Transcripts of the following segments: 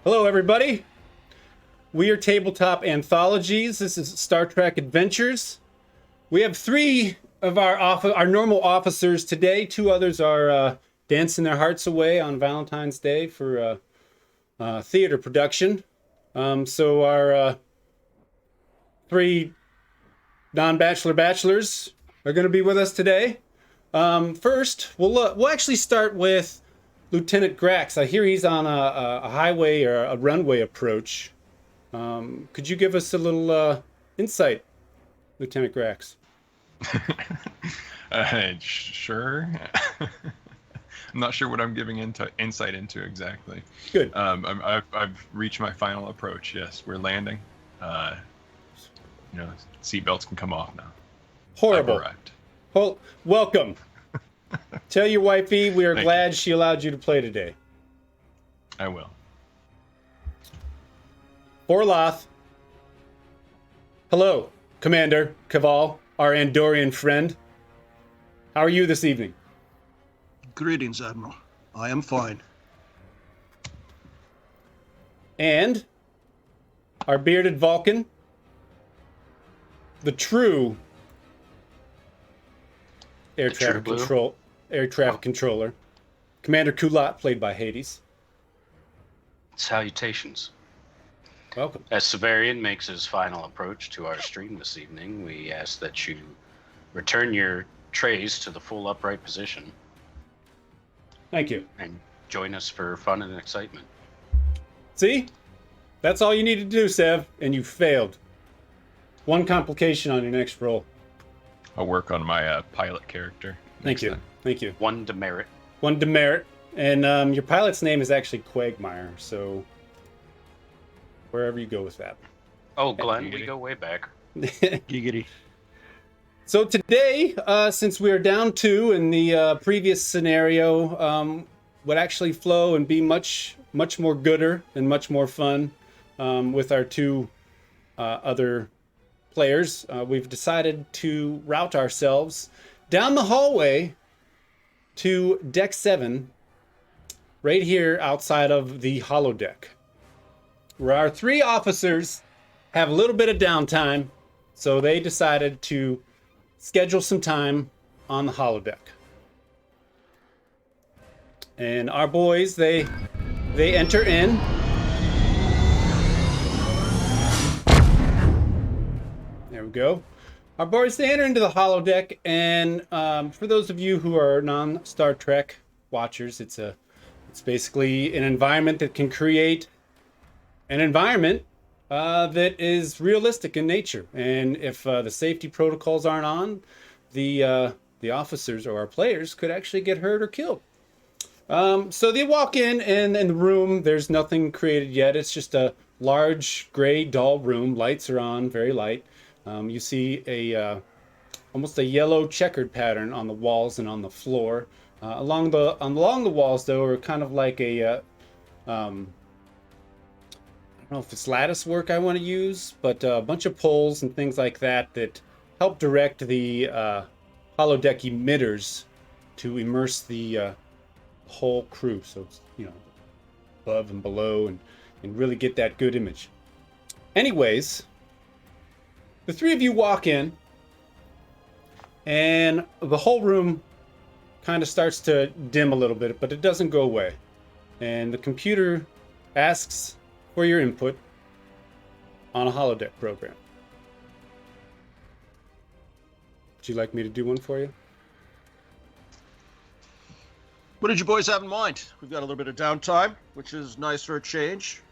Hello, everybody. We are Tabletop Anthologies. This is Star Trek Adventures. We have three of our normal officers today. Two others are dancing their hearts away on Valentine's Day for theater production. So our three non-bachelor bachelors are going to be with us today. First, we'll actually start with Lieutenant Grax. I hear he's on a highway or a runway approach. Could you give us a little insight, Lieutenant Grax? Sure. I'm not sure what I'm giving insight into exactly. Good. I've reached my final approach. Yes, we're landing. Seatbelts can come off now. Horrible. I've arrived. Welcome. Tell your wifey we are Thank glad she allowed you to play today. I will. Orloth. Hello, Commander Kaval, our Andorian friend. How are you this evening? Greetings, Admiral. I am fine. And our bearded Vulcan, the true air traffic controller, Commander Kullat, played by Hades. Salutations. Welcome. As Severian makes his final approach to our stream this evening, we ask that you return your trays to the full upright position. Thank you. And join us for fun and excitement. See? That's all you need to do, Sev, and you failed. One complication on your next roll. I'll work on my pilot character. Thank you. Time. Thank you. One demerit. One demerit. And your pilot's name is actually Quagmire, so wherever you go with that. Oh, Glenn, Giggity. we go way back. Giggity. So today, since we're down two in the previous scenario, would actually flow and be much more gooder and much more fun with our two other players. We've decided to route ourselves down the hallway to Deck 7, right here outside of the holodeck, where our three officers have a little bit of downtime, so they decided to schedule some time on the holodeck. And our boys, they enter in. There we go. Our boys, they enter into the holodeck, and for those of you who are non-Star Trek watchers, it's basically an environment that can create an environment that is realistic in nature. And if the safety protocols aren't on, the officers or our players could actually get hurt or killed. So they walk in, and in the room, there's nothing created yet. It's just a large, gray, dull room. Lights are on, very light. You see almost a yellow checkered pattern on the walls and on the floor. Along the walls, though, are kind of like a I don't know if it's lattice work I want to use, but a bunch of poles and things like that help direct the holodeck emitters to immerse the whole crew. So it's, above and below and really get that good image. Anyways, the three of you walk in, and the whole room kind of starts to dim a little bit, but it doesn't go away. And the computer asks for your input on a holodeck program. Would you like me to do one for you? What did you boys have in mind? We've got a little bit of downtime, which is nice for a change.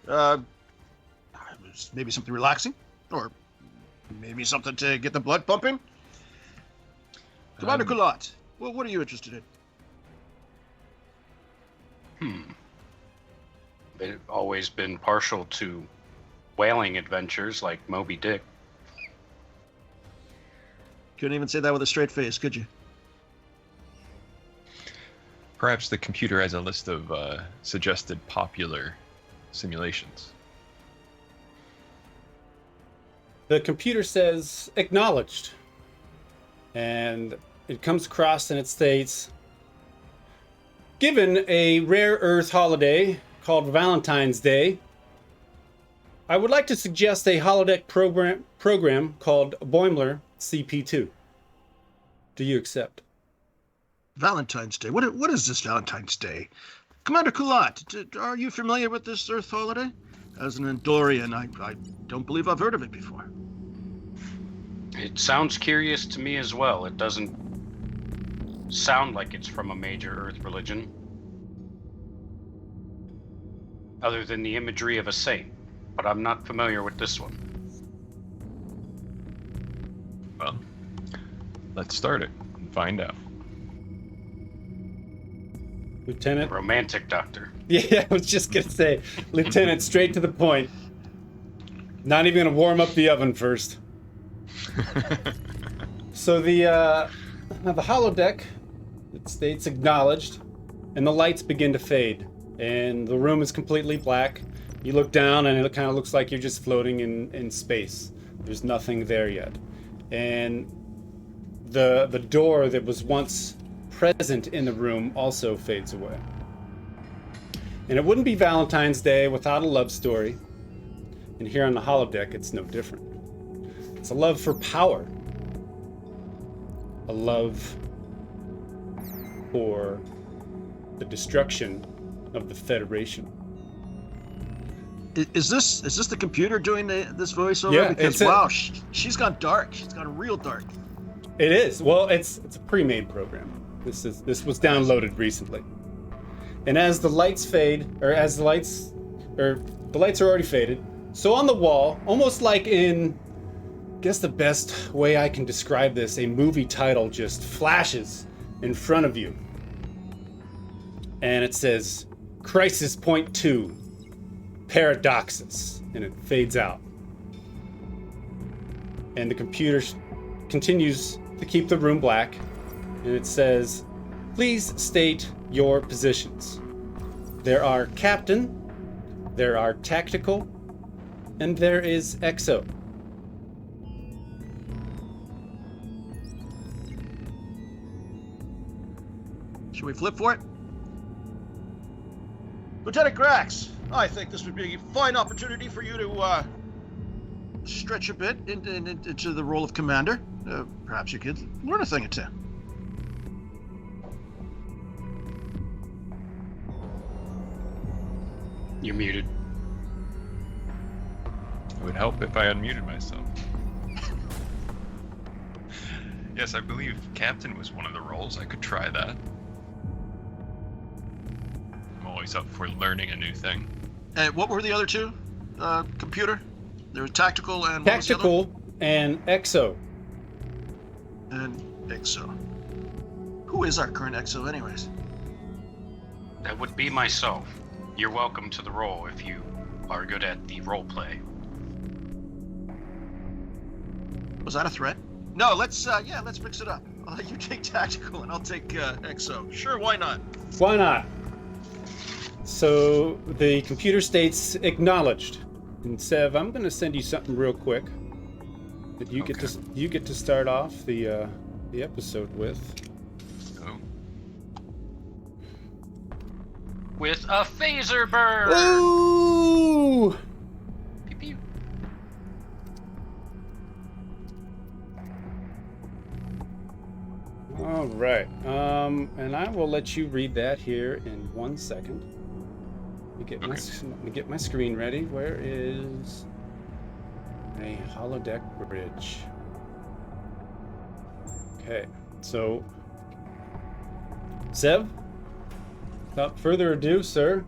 Maybe something relaxing, or maybe something to get the blood pumping. Commander Kullat, what are you interested in? They've always been partial to whaling adventures like Moby Dick. Couldn't even say that with a straight face, could you? Perhaps the computer has a list of suggested popular simulations. The computer says acknowledged, and it comes across and it states, given a rare Earth holiday called Valentine's Day, I would like to suggest a holodeck program called Boimler CP2. Do you accept? Valentine's Day. What is this Valentine's Day? Commander Kullat, are you familiar with this Earth holiday? As an Andorian, I don't believe I've heard of it before. It sounds curious to me as well. It doesn't sound like it's from a major Earth religion, other than the imagery of a saint, but I'm not familiar with this one. Well, let's start it and find out. Lieutenant? Romantic doctor. Yeah, I was just going to say, Lieutenant, straight to the point. Not even going to warm up the oven first. So the holodeck, it states acknowledged, and the lights begin to fade, and the room is completely black. You look down, and it kind of looks like you're just floating in space. There's nothing there yet. And the door that was once present in the room also fades away. And it wouldn't be Valentine's Day without a love story. And here on the holodeck, it's no different. It's a love for power. A love for the destruction of the Federation. Is this the computer doing this voiceover? Yeah, because wow, she's gone dark. She's gone real dark. It is. Well, it's a pre-made program. This was downloaded recently. And as the lights fade, the lights are already faded. So on the wall, almost like in, I guess the best way I can describe this, a movie title just flashes in front of you. And it says, Crisis Point 2, Paradoxus, and it fades out. And the computer continues to keep the room black, and it says, please state your positions. There are Captain, there are Tactical, and there is Exo. Should we flip for it? Lieutenant Grax, I think this would be a fine opportunity for you to stretch a bit into the role of commander. Perhaps you could learn a thing or two. You're muted. It would help if I unmuted myself. Yes, I believe Captain was one of the roles. I could try that. I'm always up for learning a new thing. And what were the other two? Computer? There was Tactical and... Tactical and Exo. And Exo. Who is our current Exo anyways? That would be myself. You're welcome to the role if you are good at the role play. Was that a threat? No, let's mix it up. You take Tactical and I'll take Exo. Sure, why not? Why not? So the computer states acknowledged. And Sev, I'm going to send you something real quick that you get to start off the episode with. Oh. With a phaser burn! Ooh! Pew pew. All right. And I will let you read that here in 1 second. Let me get my screen ready. Where is a holodeck bridge? Okay. So, Sev, without further ado, sir,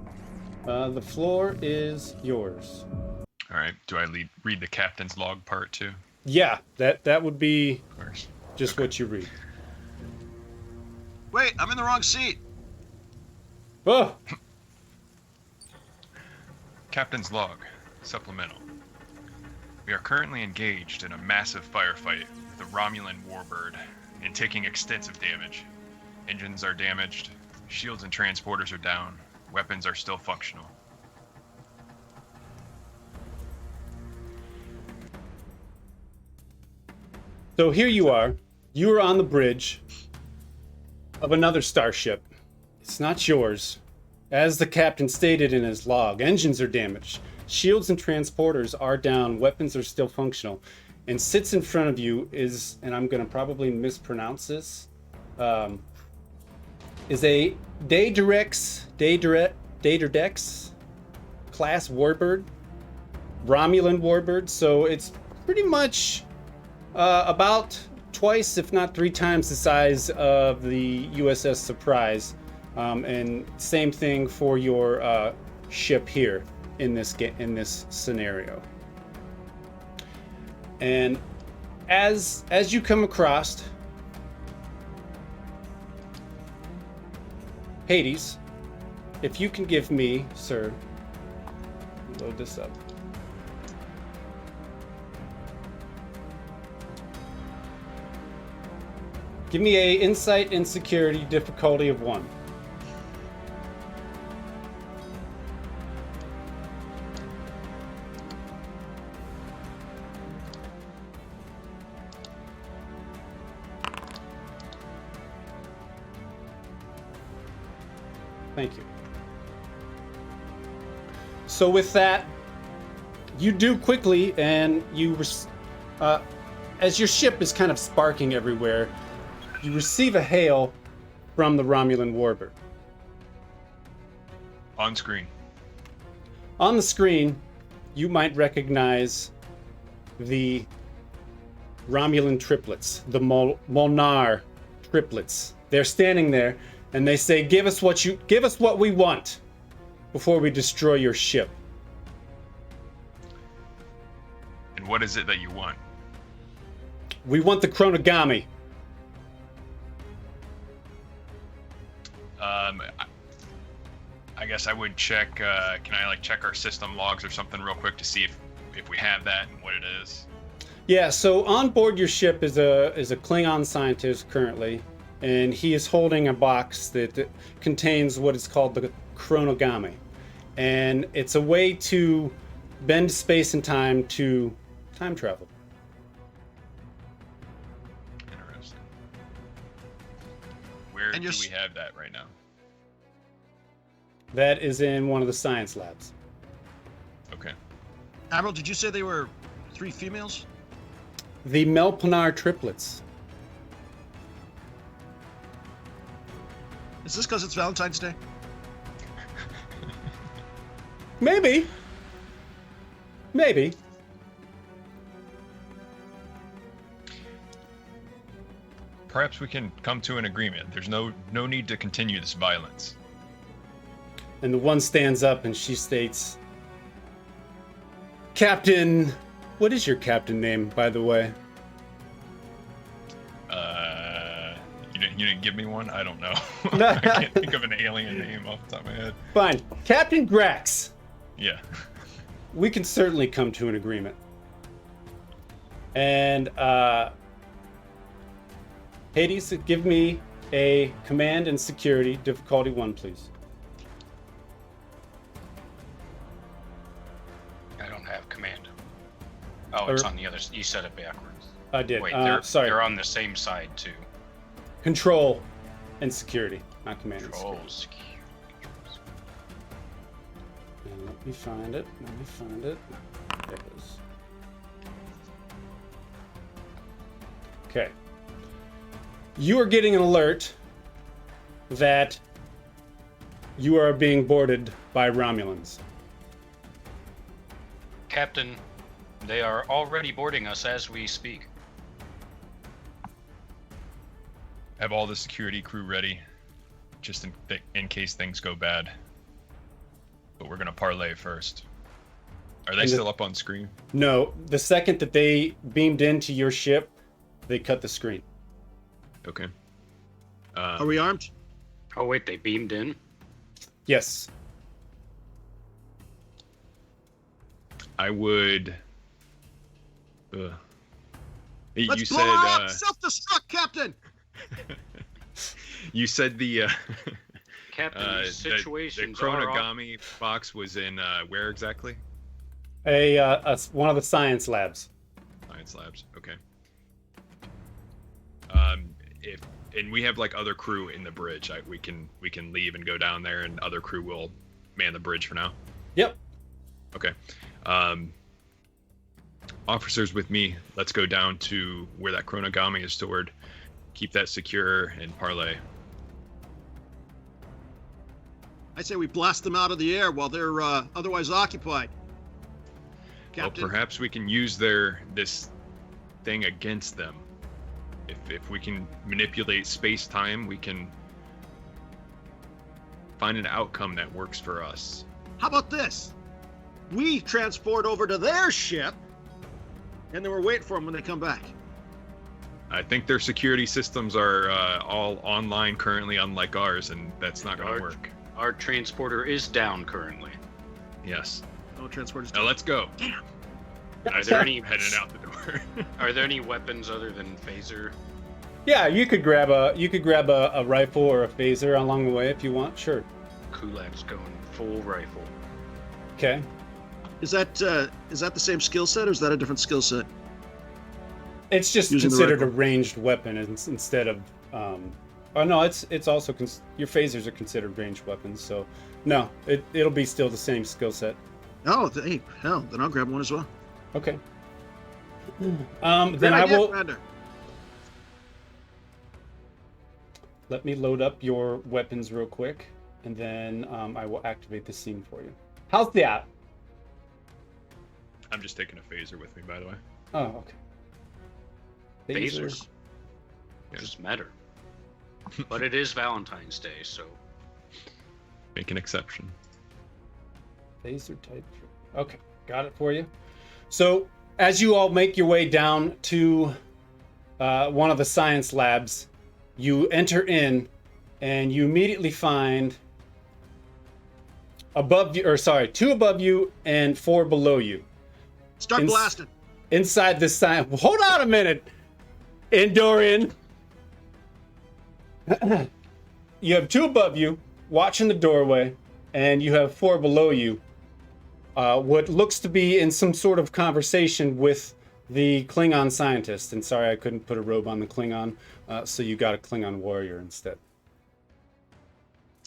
the floor is yours. All right. Do I read the captain's log part too? Yeah, that would be Of course. just what you read. Wait, I'm in the wrong seat. Oh! Captain's log, supplemental. We are currently engaged in a massive firefight with a Romulan warbird and taking extensive damage. Engines are damaged, shields and transporters are down, weapons are still functional. So here you are. You are on the bridge of another starship. It's not yours. As the captain stated in his log, engines are damaged. shields and transporters are down, weapons are still functional, and sits in front of you is, and I'm going to probably mispronounce this, is a Daedrex class warbird, Romulan warbird. So it's pretty much about twice, if not 3 times, the size of the USS Surprise, and same thing for your ship here in this scenario. And as you come across Hades, if you can give me, sir, load this up. Give me a insight and security difficulty of 1. Thank you. So with that, you do quickly, and as your ship is kind of sparking everywhere, you receive a hail from the Romulan warbird. On screen. On the screen, you might recognize the Romulan triplets, the Molnar triplets. They're standing there, and they say, "Give us what we want before we destroy your ship." And what is it that you want? We want the chronogami. I guess I would check. Can I check our system logs or something real quick to see if we have that and what it is? Yeah. So on board your ship is a Klingon scientist currently, and he is holding a box that contains what is called the chronogami, and it's a way to bend space and time to time travel. Interesting. Where do we have that right now? That is in one of the science labs. Okay. Admiral, did you say they were 3 females? The Melponar triplets. Is this because it's Valentine's Day? Maybe. Perhaps we can come to an agreement. There's no need to continue this violence. And the one stands up and she states, "Captain, what is your captain name, by the way?" You didn't give me one? I don't know. I can't think of an alien name off the top of my head. Fine. Captain Grax. Yeah. We can certainly come to an agreement. And Hades, give me a command and security difficulty 1, please. I don't have command. Oh, it's on the other. You said it backwards. I did. Wait, sorry. they're on the same side too. Control and security, not command and security. And let me find it. There it is. Okay. You are getting an alert that you are being boarded by Romulans. Captain, they are already boarding us as we speak. Have all the security crew ready, just in case things go bad. But we're gonna parlay first. Are they still up on screen? No, the second that they beamed into your ship, they cut the screen. Okay. Are we armed? Oh wait, they beamed in? Yes. I would. Let's blow her up! Self-destruct, Captain! You said the Captain, these situations the chronogami box was in where exactly? One of the science labs. Science labs. Okay. And we have other crew in the bridge. We can leave and go down there, and other crew will man the bridge for now. Yep. Okay. Officers with me, let's go down to where that chronogami is stored. Keep that secure and parlay. I say we blast them out of the air while they're otherwise occupied. Captain. Well, perhaps we can use this thing against them. If we can manipulate space-time, we can find an outcome that works for us. How about this? We transport over to their ship, and then we're waiting for them when they come back. I think their security systems are all online currently, unlike ours, and that's not going to work. Our transporter is down currently. Yes. No transporters. Now let's go. Damn. Are there any Heading out the door. Are there any weapons other than phaser? Yeah, you could grab a rifle or a phaser along the way if you want. Sure. Kullat's going full rifle. Okay. Is that the same skill set, or is that a different skill set? It's just Using the considered a rifle. ranged weapon instead of. Oh no, it's also your phasers are considered ranged weapons. So no, it'll be still the same skill set. Oh, hey, hell, then I'll grab one as well. Okay. Great Then I idea, will. Commander. Let me load up your weapons real quick, and then I will activate the scene for you. How's that? I'm just taking a phaser with me, by the way. Oh, okay. Phasers. Yeah. Just matter. But it is Valentine's Day, so Make an exception. Phaser type. Okay, got it for you. So as you all make your way down to one of the science labs, you enter in, and you immediately find two above you and 4 below you. Start blasting. Inside this science. Hold on a minute, Andorian. You have 2 above you watching the doorway, and you have 4 below you. What looks to be in some sort of conversation with the Klingon scientist. And sorry, I couldn't put a robe on the Klingon, so you got a Klingon warrior instead.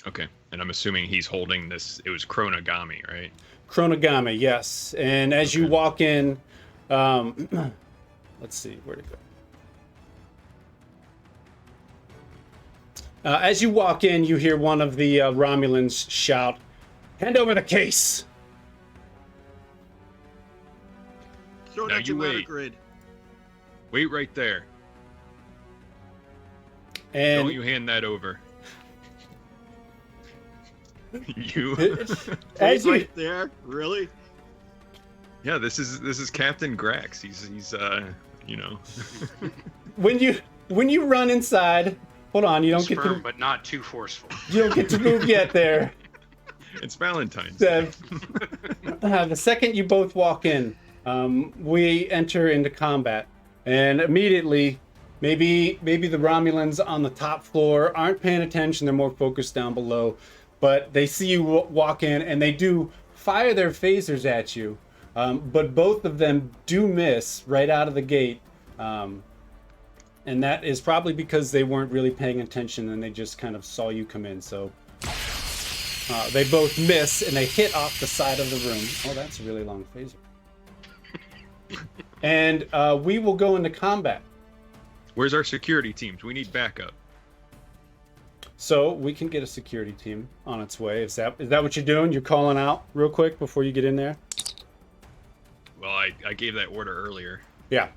Okay. And I'm assuming he's holding this. It was chronogami, right? Chronogami, yes. And as you walk in, let's see, where'd it go? As you walk in, you hear one of the Romulans shout, "Hand over the case!" Throw it Now at you your matter wait. grid. Wait right there. And Don't you hand that over. You. as you, Right there, really? Yeah, this is Captain Grax. He's you know. when you run inside, hold on, you don't get firm to but not too forceful. move yet there. It's Valentine's Day. The second you both walk in, we enter into combat, and immediately, maybe the Romulans on the top floor aren't paying attention; they're more focused down below. But they see you walk in, and they do fire their phasers at you, but both of them do miss right out of the gate, and that is probably because they weren't really paying attention and they just kind of saw you come in. So. They both miss, and they hit off the side of the room. Oh, that's a really long phaser. And we will go into combat. Where's our security teams? We need backup. So we can get a security team on its way. Is that what you're doing? You're calling out real quick before you get in there? Well, I gave that order earlier, Yeah.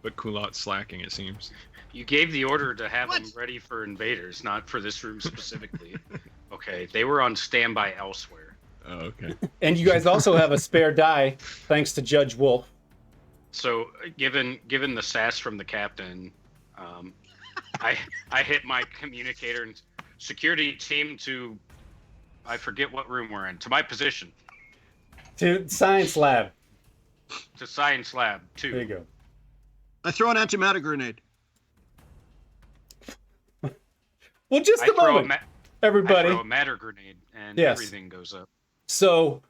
but Kullat's slacking, it seems. You gave the order to have What? them ready for invaders, not for this room specifically. Okay, they were on standby elsewhere. Oh, okay. And you guys also have a spare die, thanks to Judge Wolf. So, given the sass from the captain, I hit my communicator and security team to, I forget what room we're in, to my position, To Science Lab. to science lab 2. There you go. I throw an antimatter grenade. Well, just a moment, I everybody. throw a matter grenade and Yes. everything goes up. So,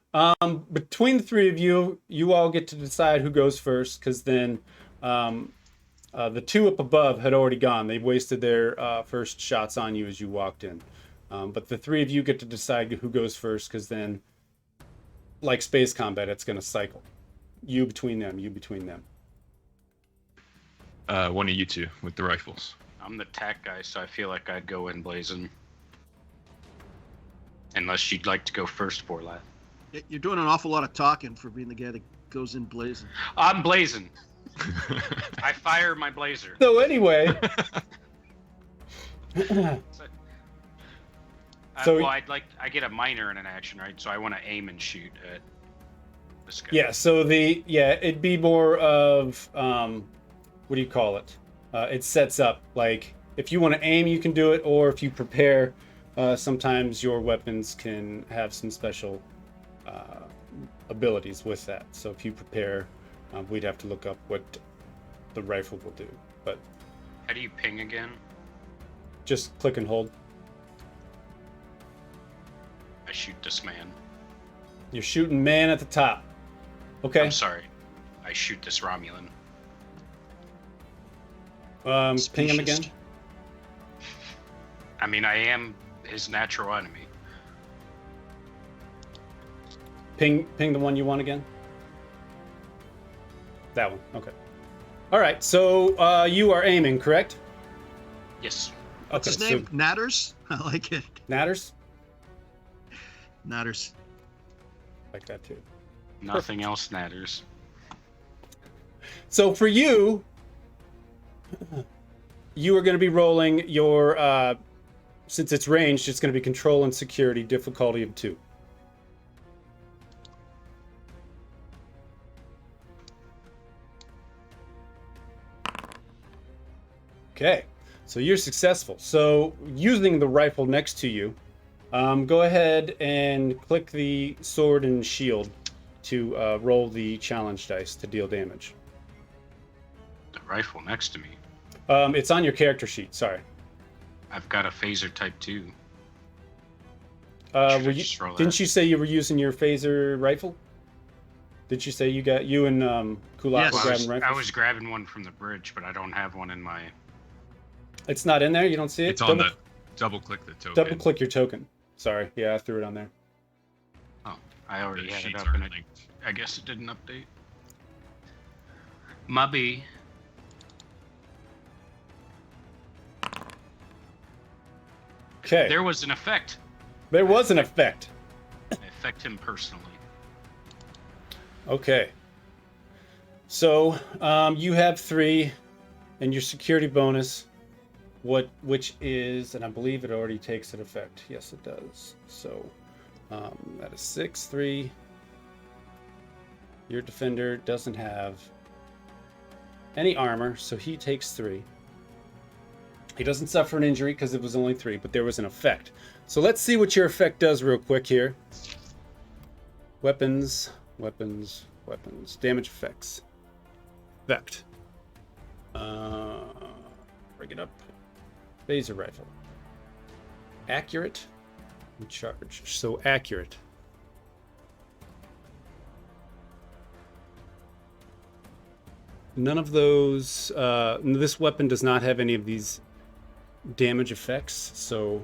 between the 3 of you, you all get to decide who goes first, because then the 2 up above had already gone. They wasted their first shots on you as you walked in. But the 3 of you get to decide who goes first, because then like space combat. It's going to cycle. You between them, you between them. One of you two with the rifles. I'm the tack guy, so I feel like I'd go in blazing. Unless you'd like to go first, Forlat. You're doing an awful lot of talking for being the guy that goes in blazing. I'm blazing. I fire my blazer. So anyway, So- well, I get a minor in an action, right? So I want to aim and shoot at this guy. yeah. So it'd be more of what do you call it? It sets up like if you want to aim, you can do it, or if you prepare, sometimes your weapons can have some special abilities with that. So if you prepare, we'd have to look up what the rifle will do. But How do you ping again? just click and hold. I shoot this man. You're shooting man at the top. Okay. I'm sorry. I shoot this Romulan. Ping him again. Speciest. I mean, I am his natural enemy. Ping the one you want again. That one. Okay. All right. So you are aiming, correct? Yes. What's his Okay, name? Natters? I like it. Natters? Natters. Like that too. Nothing else matters. So for you, you are going to be rolling your, since it's ranged, it's going to be control and security, difficulty of 2. Okay, so you're successful. So using the rifle next to you, go ahead and click the sword and shield to roll the challenge dice to deal damage. The rifle next to me. It's on your character sheet. Sorry. I've got a phaser type 2. Should Were I you, just roll didn't that? you say you were using your phaser rifle? Did you say you and Kullat Yes. were I grabbing was, I rifles? was grabbing one from the bridge, but I don't have one in my... It's not in there. You don't see it. It's on the double click the token. double click your token. Sorry. Yeah, I threw it on there. Oh, I already The had it sheets up, are and linked. I guess it didn't update. Mubby. Okay. There was an effect. There was an effect. I affect him personally. Okay. So you have 3, and your security bonus, which is, and I believe it already takes an effect. Yes, it does. So that is 6, 3. Your defender doesn't have any armor, so he takes 3. He doesn't suffer an injury because it was only 3, but there was an effect. So let's see what your effect does real quick here. Weapons, weapons, weapons. Damage effects. Effect. Bring it up. Phaser rifle. Accurate and charge. So accurate. None of those. This weapon does not have any of these damage effects, so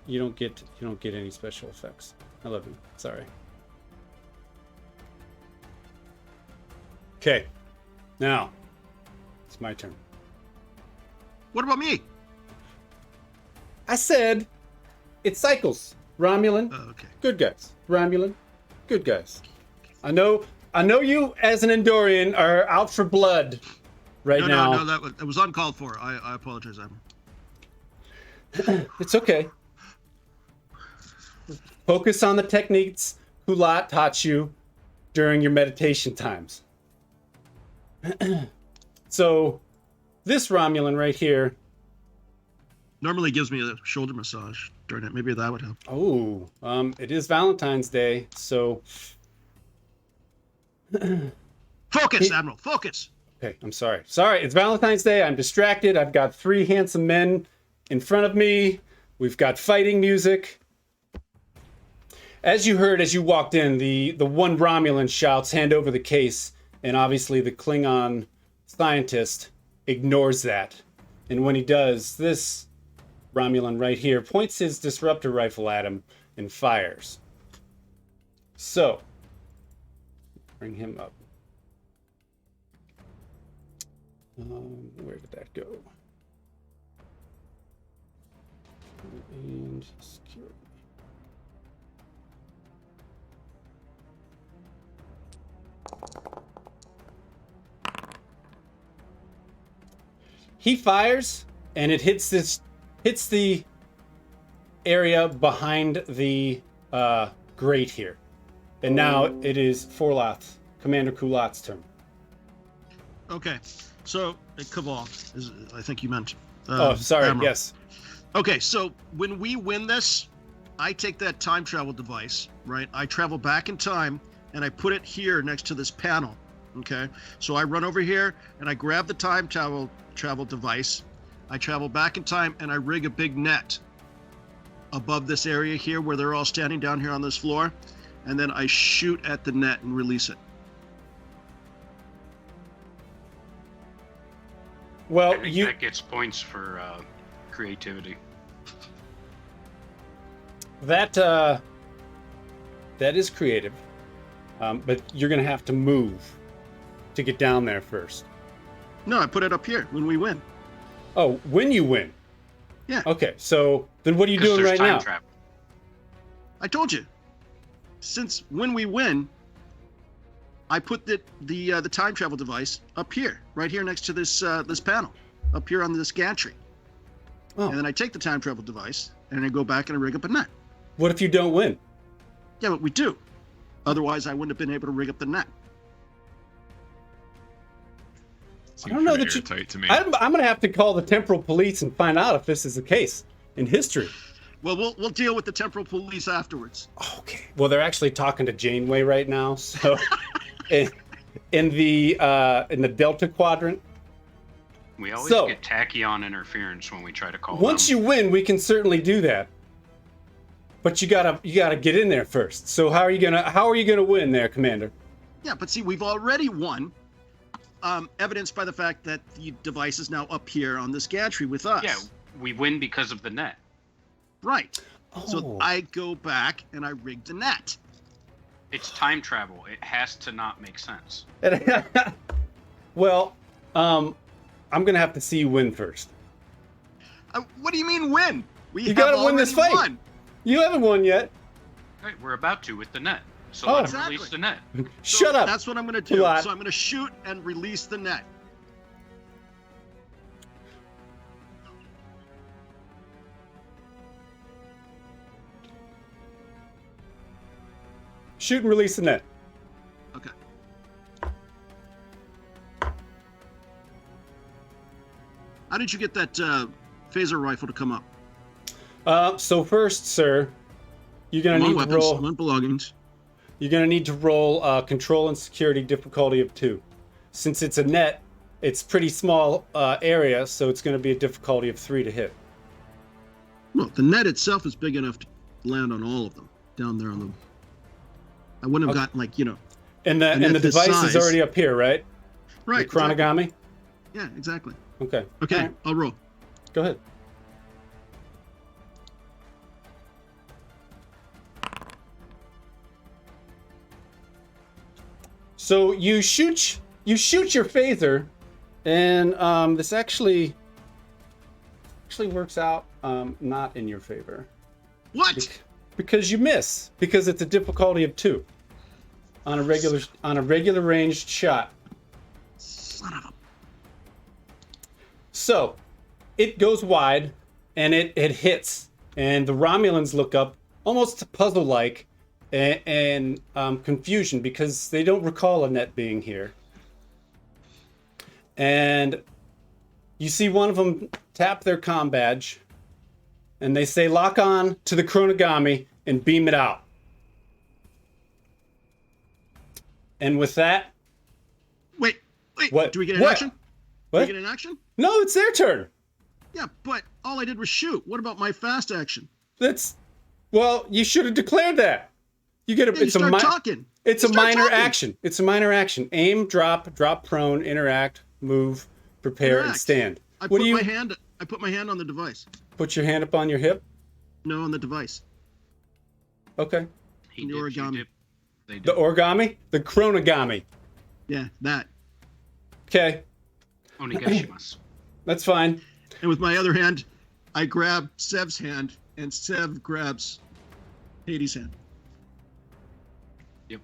you don't get any special effects. I love you. Sorry. Okay. Now it's my turn. What about me? I said it cycles. Romulan, Oh, okay. good guys. Romulan, good guys. I know you as an Andorian are out for blood right now. No, that was uncalled for. I apologize, Adam. It's okay. Focus on the techniques Kullat taught you during your meditation times. So, this Romulan right here. Normally gives me a shoulder massage during it. Maybe that would help. Oh, it is Valentine's Day, so. Focus, Admiral. Focus. Okay, I'm sorry. Sorry, it's Valentine's Day. I'm distracted. I've got 3 handsome men in front of me. We've got fighting music. As you heard as you walked in, the one Romulan shouts, "Hand over the case," and obviously the Klingon scientist ignores that. And when he does, this Romulan right here points his disruptor rifle at him and fires. So, Bring him up. Where did that go? And security. He fires, and it hits the area behind the grate here. And now it is Commander Kullat's turn. Okay, so Kaval, I think you meant. Oh, sorry. Admiral. Yes. Okay, so when we win this, I take that time travel device, right? I travel back in time, and I put it here next to this panel. Okay, so I run over here, and I grab the time travel device. I travel back in time, and I rig a big net above this area here where they're all standing down here on this floor, and then I shoot at the net and release it. Well, I think that gets points for creativity. That is creative, but you're gonna have to move to get down there first. No, I put it up here when we win. Oh, when you win. Yeah. Okay, so then what are you doing right now? Travel. I told you. Since when we win, I put the time travel device up here, right here next to this panel, up here on this gantry. Oh. And then I take the time travel device and I go back and I rig up a net. What if you don't win? Yeah, but we do. Otherwise, I wouldn't have been able to rig up the net. I don't know that you. Tight to me. I'm gonna have to call the temporal police and find out if this is the case in history. Well, we'll deal with the temporal police afterwards. Okay. Well, they're actually talking to Janeway right now. So, in the Delta Quadrant. We always So, get tachyon interference when we try to call once them. you win, we can certainly do that. But you gotta get in there first. So how are you gonna win there, Commander? Yeah, but see, we've already won. Evidenced by the fact that the device is now up here on this gantry with us. Yeah, we win because of the net. Right. Oh. So I go back and I rig the net. It's time travel. It has to not make sense. Well, I'm gonna have to see you win first. What do you mean win? You gotta win this fight. Won. You haven't won yet. Right, we're about to with the net. So Oh. let him Exactly. release the net. Shut up. That's what I'm going to do. Kullat. So I'm going to shoot and release the net. Shoot and release the net. Okay. How did you get that phaser rifle to come up? So first, sir, you're gonna Among need weapons, to roll. among belongings. You're gonna need to roll control and security difficulty of 2. Since it's a net, it's pretty small area, so it's gonna be a difficulty of 3 to hit. Well, the net itself is big enough to land on all of them down there on the. I wouldn't have gotten And the net this device is size. already up here, right? Right. The chronogami. Exactly. Yeah, exactly. Okay. Okay, All right. I'll roll. Go ahead. So you shoot your phaser, and this actually works out not in your favor. What? Because you miss, because it's a difficulty of 2 on a regular ranged shot. Son of a. So it goes wide and it hits, and the Romulans look up almost puzzle-like and confusion because they don't recall a net being here. And you see one of them tap their comm badge, and they say, "Lock on to the chronogami and beam it out." And with that, Wait. What? Do we get an What? action? what? Do we get an action? No, it's their turn. Yeah, but all I did was shoot. What about my fast action? Well, you should have declared that. You get a. Yeah, you it's a start mi- talking. It's You a start minor talking. action. It's a minor action. Aim, drop prone, interact, move, prepare, and Interact. stand. I What put do you my hand. I put my hand on the device. put your hand up on your hip? No, on the device. Okay. He In the dips, you origami. dip. They do. The origami? The chronogami. Yeah, that. Okay, Onigashimasu. that's fine. And with my other hand, I grab Sev's hand, and Sev grabs Hades' hand. Yep.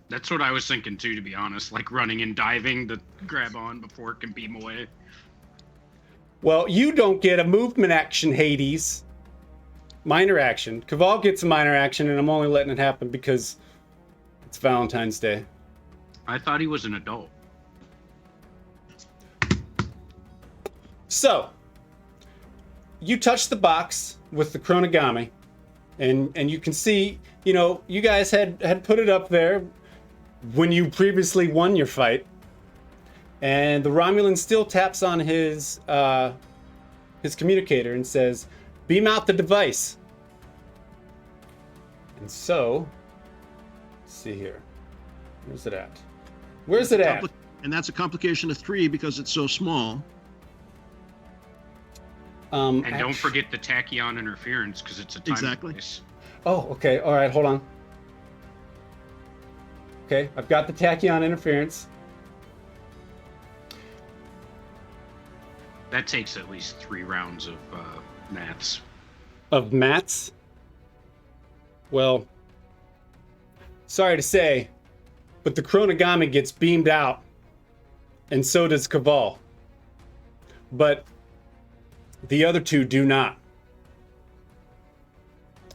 That's what I was thinking too, to be honest. Like running and diving to grab on before it can beam away. Well, you don't get a movement action, Hades. Minor action. Kaval gets a minor action, and I'm only letting it happen because it's Valentine's Day. I thought he was an adult. So, you touch the box with the chronogami, and you can see, you know, you guys had put it up there when you previously won your fight, and the Romulan still taps on his communicator and says, "Beam out the device." And so, let's see here. Where's it at? Where's it at? And that's a complication of 3 because it's so small. And don't forget the tachyon interference because it's a time Exactly. device. Oh, okay. All right, hold on. Okay, I've got the tachyon interference. That takes at least 3 rounds of maths. Of mats? Well, sorry to say, but the chronogami gets beamed out, and so does Kaval. But the other two do not.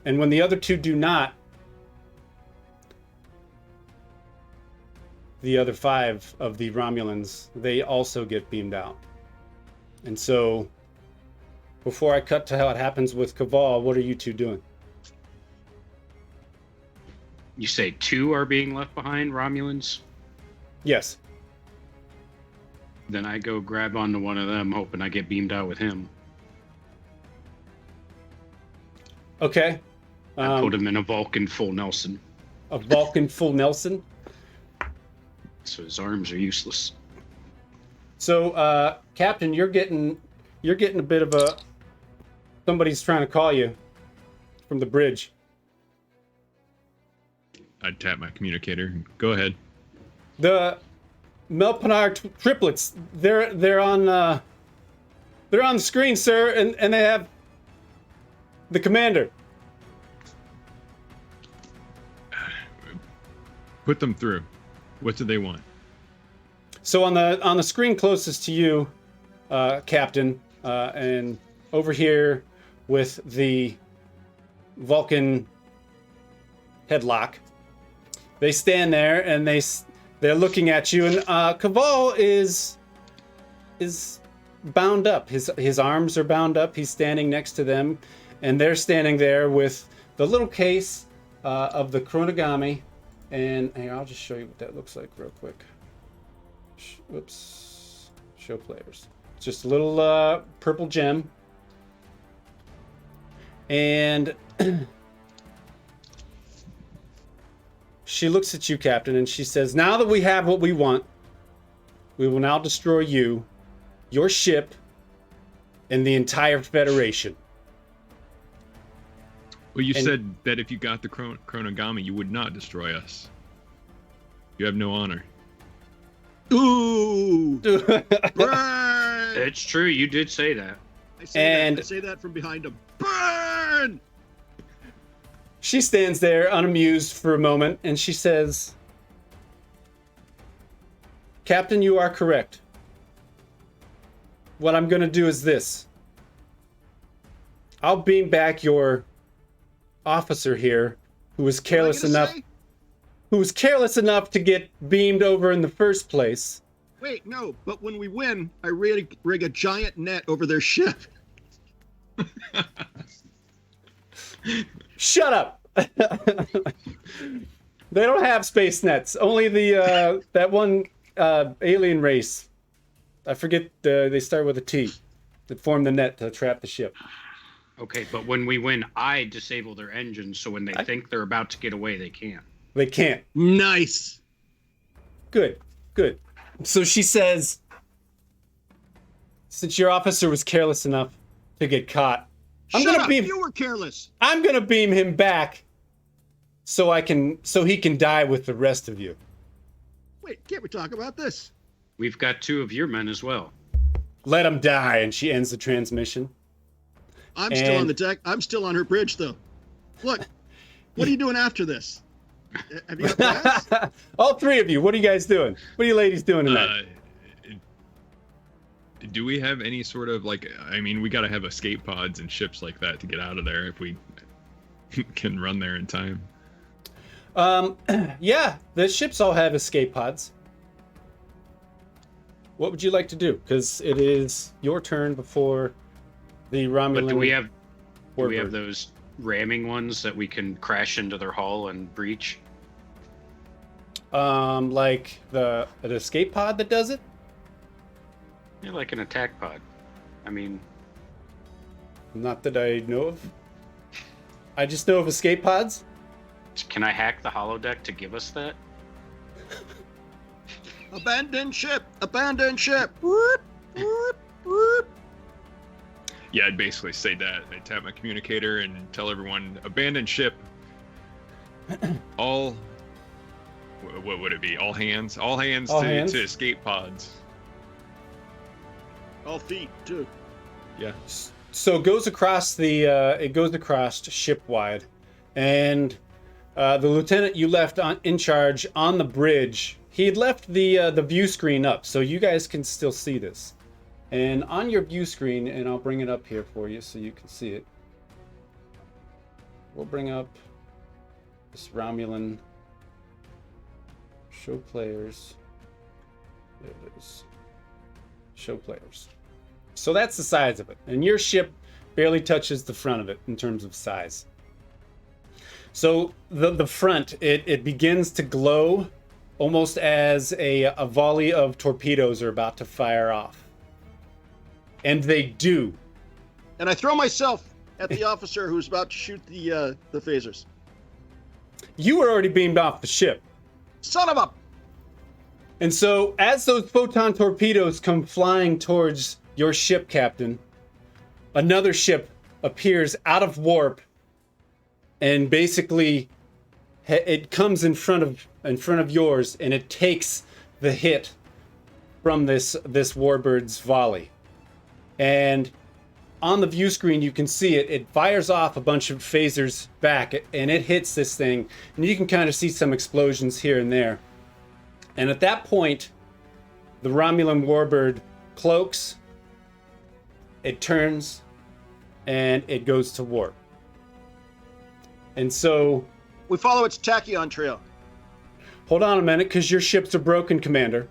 And when the other two do not, the other 5 of the Romulans, they also get beamed out. And so, before I cut to how it happens with Kaval, what are you two doing? You say 2 are being left behind, Romulans? Yes. Then I go grab onto one of them, hoping I get beamed out with him. Okay. I put him in a Vulcan full Nelson, A Vulcan full Nelson. so his arms are useless. So, Captain, you're getting a bit of a. Somebody's trying to call you from the bridge. I'd tap my communicator. Go ahead. The Melpinar triplets. They're on the screen, sir, and they have the commander. Put them through. What do they want? So on the screen closest to you, Captain, and over here with the Vulcan headlock, they stand there and they're looking at you, and Kaval is bound up. His arms are bound up. He's standing next to them, and they're standing there with the little case of the chronogami. And here, I'll just show you what that looks like real quick. Whoops. Show players. It's just a little purple gem. And she looks at you, Captain, and she says, "Now that we have what we want, we will now destroy you, your ship, and the entire Federation." Well, you said that if you got the chronogami, you would not destroy us. You have no honor. Ooh! Burn! It's true, you did say that. I say that from behind him. Burn! She stands there unamused for a moment, and she says, "Captain, you are correct. What I'm going to do is this. I'll beam back your officer here who was careless enough to get beamed over in the first place." Wait, no, but when we win, I rig a giant net over their ship. Shut up. They don't have space nets. Only the that one alien race. I forget, they start with a T, that form the net to trap the ship. Okay, but when we win, I disable their engines, so when they think they're about to get away, they can't. They can't. Nice. Good. So she says, "Since your officer was careless enough to get caught, You were careless. I'm gonna beam him back so he can die with the rest of you. Wait, can't we talk about this? We've got 2 of your men as well. Let him die, and she ends the transmission. I'm still on the deck. I'm still on her bridge, though. Look, what are you doing after this? Have you got plans? All 3 of you, what are you guys doing? What are you ladies doing tonight? Do we have any sort of like? I mean, we got to have escape pods and ships like that to get out of there if we can run there in time. Yeah, the ships all have escape pods. What would you like to do? Because it is your turn before the Romulan. But do we have Warbird. those ramming ones that we can crash into their hull and breach? Like an escape pod that does it? Yeah, like an attack pod. I mean, Not that I know of. I just know of escape pods. can I hack the holodeck to give us that? Abandoned ship! Abandoned ship! Whoop, whoop, whoop. Yeah, I'd basically say that. I'd tap my communicator and tell everyone, abandon ship. All... What would it be? All hands? All hands to escape pods. All feet, too. Yeah. So it goes across ship wide, and the lieutenant you left in charge on the bridge, he had left the view screen up, so you guys can still see this. And on your view screen, and I'll bring it up here for you so you can see it. We'll bring up this Romulan. Show players. There it is. Show players. So that's the size of it. And your ship barely touches the front of it in terms of size. So the front, it begins to glow almost as a volley of torpedoes are about to fire off. And they do. And I throw myself at the officer who's about to shoot the phasers. You were already beamed off the ship. Son of a... And so as those photon torpedoes come flying towards your ship, Captain, another ship appears out of warp, and basically it comes in front of yours, and it takes the hit from this warbird's volley. And on the view screen, you can see it fires off a bunch of phasers back, and it hits this thing, and you can kind of see some explosions here and there. And at that point, the Romulan warbird cloaks, it turns, and it goes to warp. And so... We follow its tachyon trail. Hold on a minute, because your ships are broken, Commander.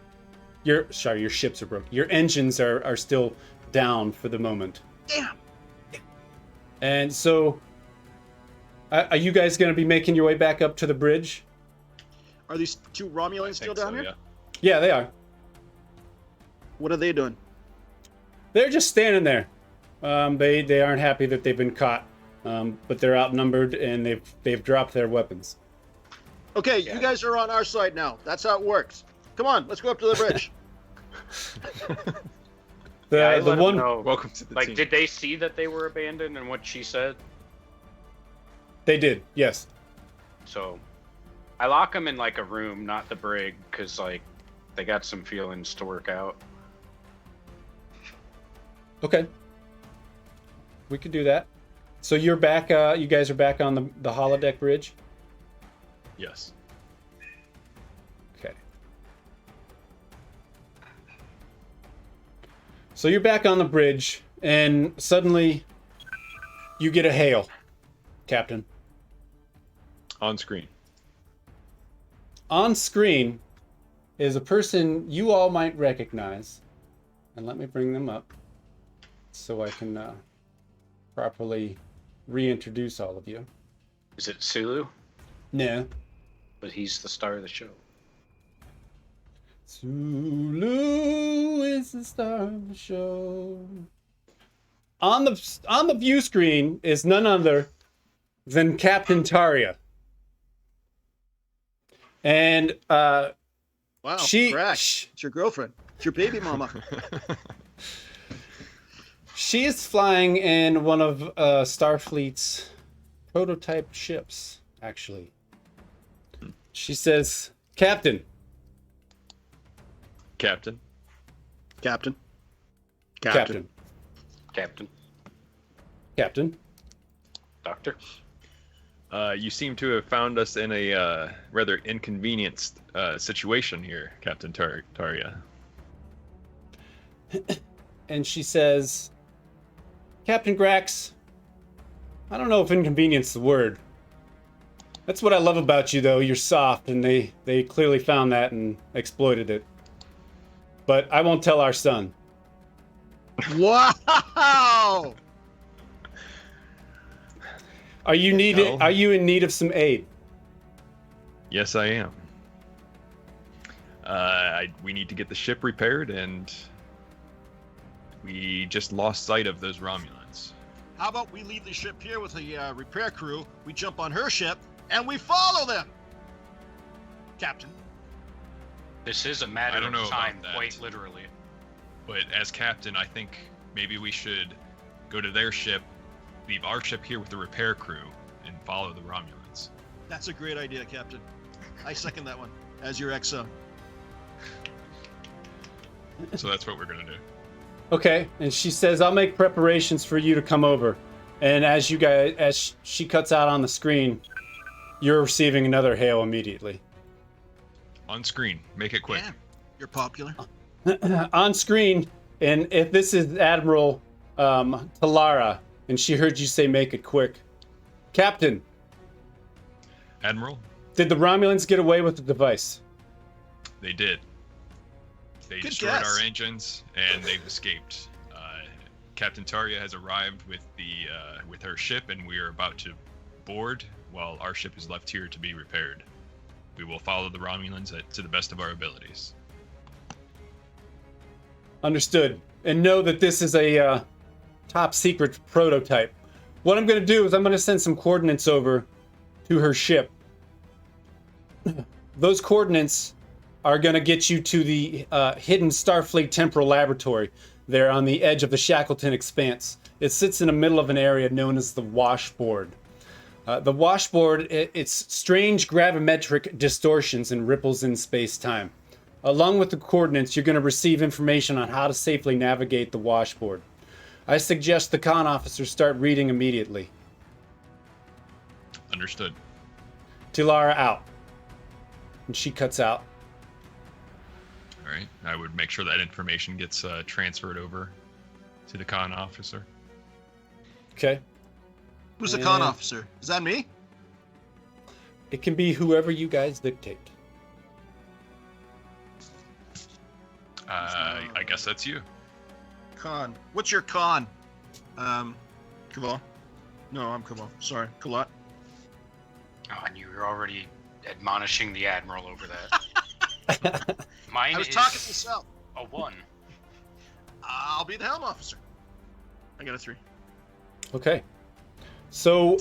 Your ships are broken. Your engines are still down for the moment. Damn! And so... are you guys going to be making your way back up to the bridge? Are these two Romulans still down here? Yeah. Yeah, they are. What are they doing? They're just standing there. They aren't happy that they've been caught, but they're outnumbered and they've dropped their weapons. Okay, you guys are on our side now. That's how it works. Come on, let's go up to the bridge. I let the them one. know. Welcome to the team. Did they see that they were abandoned and what she said? They did, yes. So, I lock them in like a room, not the brig, because like they got some feelings to work out. Okay. We could do that. So you're back. You guys are back on the holodeck bridge. Yes. Okay. So you're back on the bridge, and suddenly you get a hail, Captain. On screen. On screen is a person you all might recognize. And let me bring them up so I can properly reintroduce all of you. Is it Sulu? No. But he's the star of the show. Sulu is the star of the show. On the view screen is none other than Captain Taria. And Wow, she Grax, it's your girlfriend. It's your baby mama. she is flying in one of Starfleet's prototype ships, actually. She says, Captain. Captain. Captain. Captain. Captain. Captain. Doctor. You seem to have found us in a rather inconvenienced situation here, Captain Taria. And she says, Captain Grax, I don't know if inconvenience is the word. That's what I love about you, though. You're soft, and they clearly found that and exploited it. But I won't tell our son. Wow! Are you in need of some aid? Yes, I am. We need to get the ship repaired, and we just lost sight of those Romulans. How about we leave the ship here with a repair crew, we jump on her ship, and we follow them? Captain. This is a matter I don't know of about time, that. quite literally. But as captain, I think maybe we should go to their ship, leave our ship here with the repair crew, and follow the Romulans. That's a great idea, Captain. I second that one, as your XO. So that's what we're gonna do. Okay, and she says, I'll make preparations for you to come over. And as she cuts out on the screen, you're receiving another hail immediately. On screen, make it quick. Yeah, you're popular. On screen, and if this is Admiral Talara, and she heard you say make it quick. Captain, Admiral, did the Romulans get away with the device? they did. They Good destroyed guess. our engines, and they've escaped. Captain Taria has arrived with with her ship, and we are about to board, while our ship is left here to be repaired. We will follow the Romulans to the best of our abilities. Understood. And know that this is a top secret prototype. What I'm going to do is I'm going to send some coordinates over to her ship. Those coordinates are going to get you to the hidden Starfleet temporal laboratory there on the edge of the Shackleton Expanse. It sits in the middle of an area known as the washboard. The washboard, it's strange gravimetric distortions and ripples in space-time. Along with the coordinates, you're going to receive information on how to safely navigate the washboard. I suggest the con officers start reading immediately. Understood. Tilara out. And she cuts out. All right. I would make sure that information gets transferred over to the con officer. Okay. Who's the con And- officer? Is that me? It can be whoever you guys dictate. I guess that's you. Con. What's your con? Kaval. No, I'm Kaval. Sorry, Kullat. Oh, and you were already admonishing the Admiral over that. Mine I was is talking to myself. a 1. I'll be the helm officer. I got a 3. Okay. So,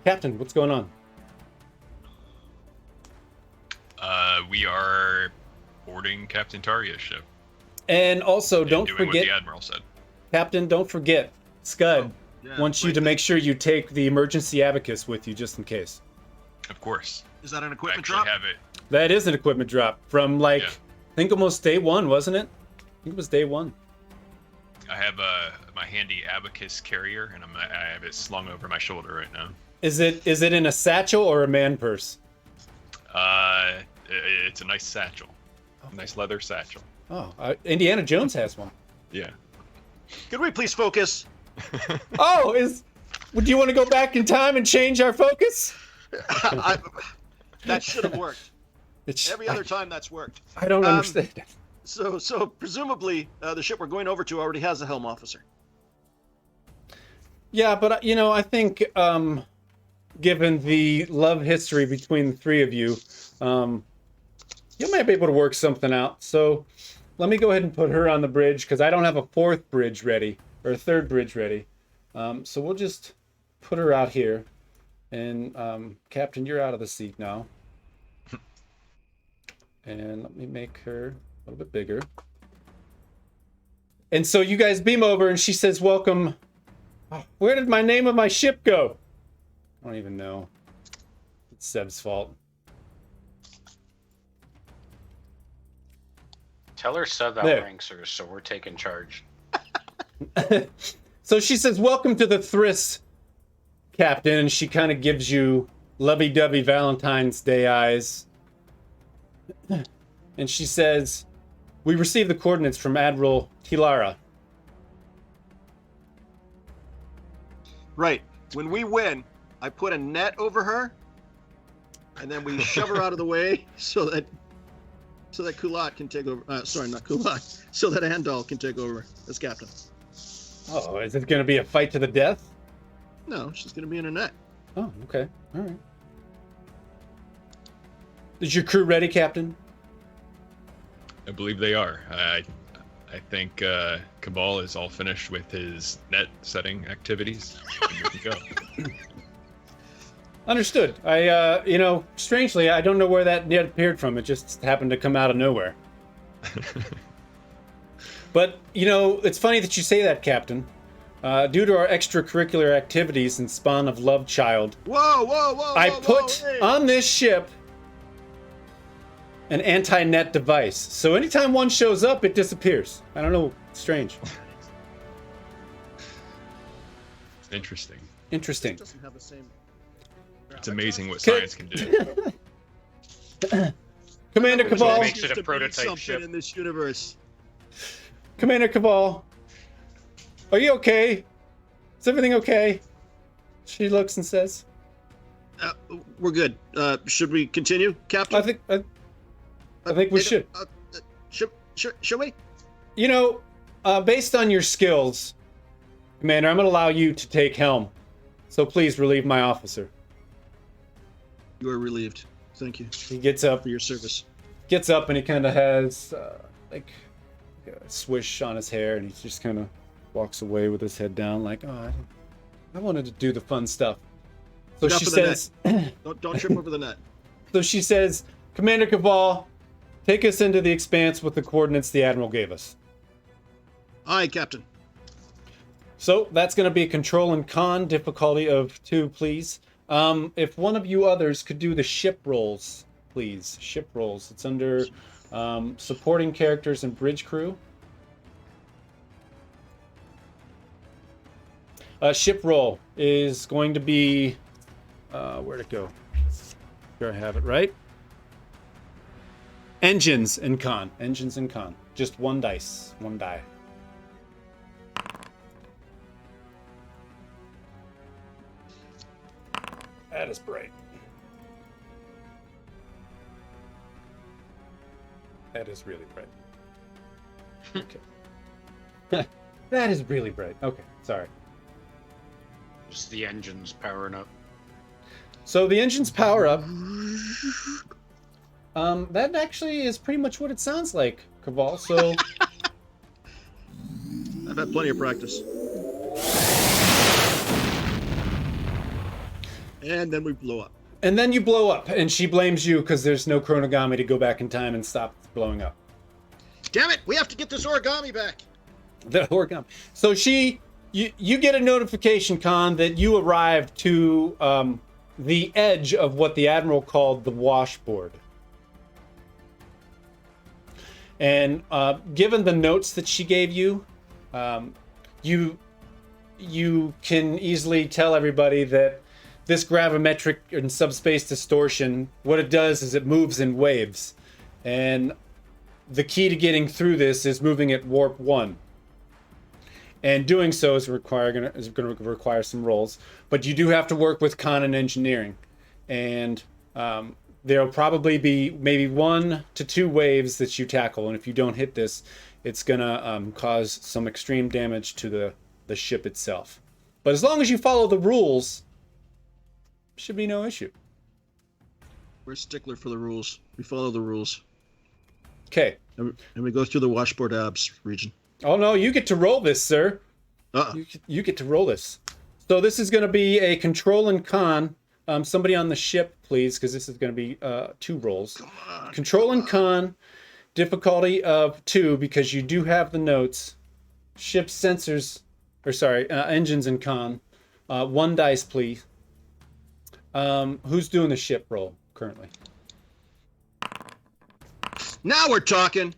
Captain, what's going on? We are boarding Captain Taria's ship. And also, and don't doing forget, what the Admiral said. Captain, don't forget, Scud Yeah, wants you right to there. make sure you take the emergency abacus with you just in case. Of course. Is that an I equipment actually drop? have it. That is an equipment drop from, like, Yeah. I think almost day one, wasn't it? I think it was day one. I have my handy abacus carrier, and I have it slung over my shoulder right now. Is it in a satchel or a man purse? It's a nice satchel, a nice leather satchel. Oh, Indiana Jones has one. Yeah. Could we please focus? Oh, would you want to go back in time and change our focus? That should have worked. It's, Every other time that's worked. I don't understand. So presumably the ship we're going over to already has a helm officer. Yeah, but I think given the love history between the three of you, you might be able to work something out. So let me go ahead and put her on the bridge because I don't have a fourth bridge ready or a third bridge ready. So we'll just put her out here. And Captain, you're out of the seat now. And let me make her a little bit bigger. And so you guys beam over and she says, welcome. Where did my name of my ship go? I don't even know. It's Seb's fault. Tell her Sub There. outranks her, so we're taking charge. So she says, "Welcome to the Thriss, Captain," and she kind of gives you lovey-dovey Valentine's Day eyes. And she says, "We received the coordinates from Admiral Tilara." Right. When we win, I put a net over her, and then we shove her out of the way so that Kullat can take over. Sorry, not Kullat. So that Andal can take over as captain. Oh, is it going to be a fight to the death? No, she's going to be in a net. Oh, okay. All right. Is your crew ready, Captain? I believe they are. I think Cabal is all finished with his net setting activities. And we can go. Understood. Strangely, I don't know where that net appeared from. It just happened to come out of nowhere. But, it's funny that you say that, Captain. Due to our extracurricular activities and spawn of Love Child, I put on this ship an anti-net device. So anytime one shows up, it disappears. I don't know. Strange. Interesting. Interesting. It doesn't have the same. It's amazing what science can do. Commander Cabal. Makes it a prototype something ship. in this universe. Commander Cabal. Are you okay? Is everything okay? She looks and says. We're good. Should we continue, Captain? I think we should. Should we? Based on your skills, Commander, I'm going to allow you to take helm. So please relieve my officer. You are relieved. Thank you He gets up for your service. And he kind of has a swish on his hair, and he just kind of walks away with his head down like, oh, I wanted to do the fun stuff. So Enough she of the says, Don't trip over the net. so she says, Commander Cabal, take us into the Expanse with the coordinates the Admiral gave us. Aye, Captain. So that's going to be a control and con difficulty of 2, please. If one of you others could do the ship rolls, please. Ship rolls. It's under supporting characters and bridge crew. Ship roll is going to be... where'd it go? Sure I have it right. Engines and con. Engines and con. Just 1 dice. 1 die. That is bright. That is really bright. Okay. That is really bright. Okay, sorry. Just the engines powering up. So the engines power up. That actually is pretty much what it sounds like, Cabal. So I've had plenty of practice. And then we blow up. and then you blow up, and she blames you because there's no chronogami to go back in time and stop blowing up. Damn it! We have to get this origami back. The origami. So you get a notification, Khan, that you arrived to the edge of what the Admiral called the washboard. And given the notes that she gave you, you can easily tell everybody that this gravimetric and subspace distortion, what it does is it moves in waves. And the key to getting through this is moving at warp 1. And doing so is going to require some rolls. But you do have to work with con and engineering. And there'll probably be maybe 1 to 2 waves that you tackle. And if you don't hit this, it's going to cause some extreme damage to the ship itself. But as long as you follow the rules, should be no issue. We're a stickler for the rules. We follow the rules. Okay. And we go through the washboard abs region. Oh no, you get to roll this, sir. Uh-uh. You get to roll this. So this is going to be a control and con. Somebody on the ship, please, because this is going to be 2 rolls. Come on. Control and con, difficulty of 2, because you do have the notes. Ship sensors, engines and con. 1 dice, please. Who's doing the ship roll currently? Now we're talking.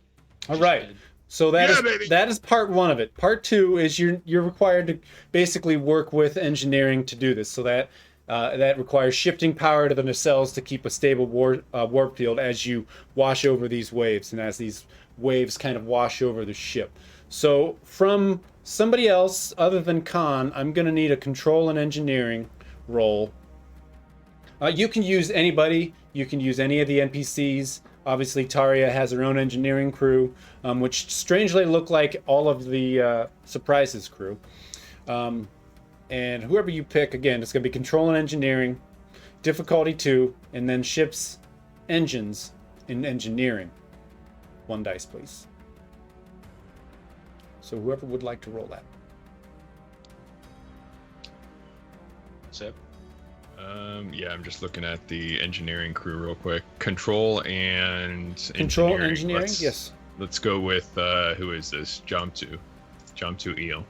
All right. So that is baby. that is part one of it. Part two is you're required to basically work with engineering to do this. So that that requires shifting power to the nacelles to keep a stable warp field as you wash over these waves and as these waves kind of wash over the ship. So from somebody else other than Khan, I'm going to need a control and engineering roll. You can use anybody. You can use any of the NPCs. Obviously, Taria has her own engineering crew, which strangely look like all of the Surprises crew. And whoever you pick, again, it's going to be control and engineering, difficulty 2, and then ships, engines, and engineering. 1 dice, please. So whoever would like to roll that. Sip. Yeah, I'm just looking at the engineering crew real quick. Control and Engineering, yes. Let's go with who is this? Jamtu Eel.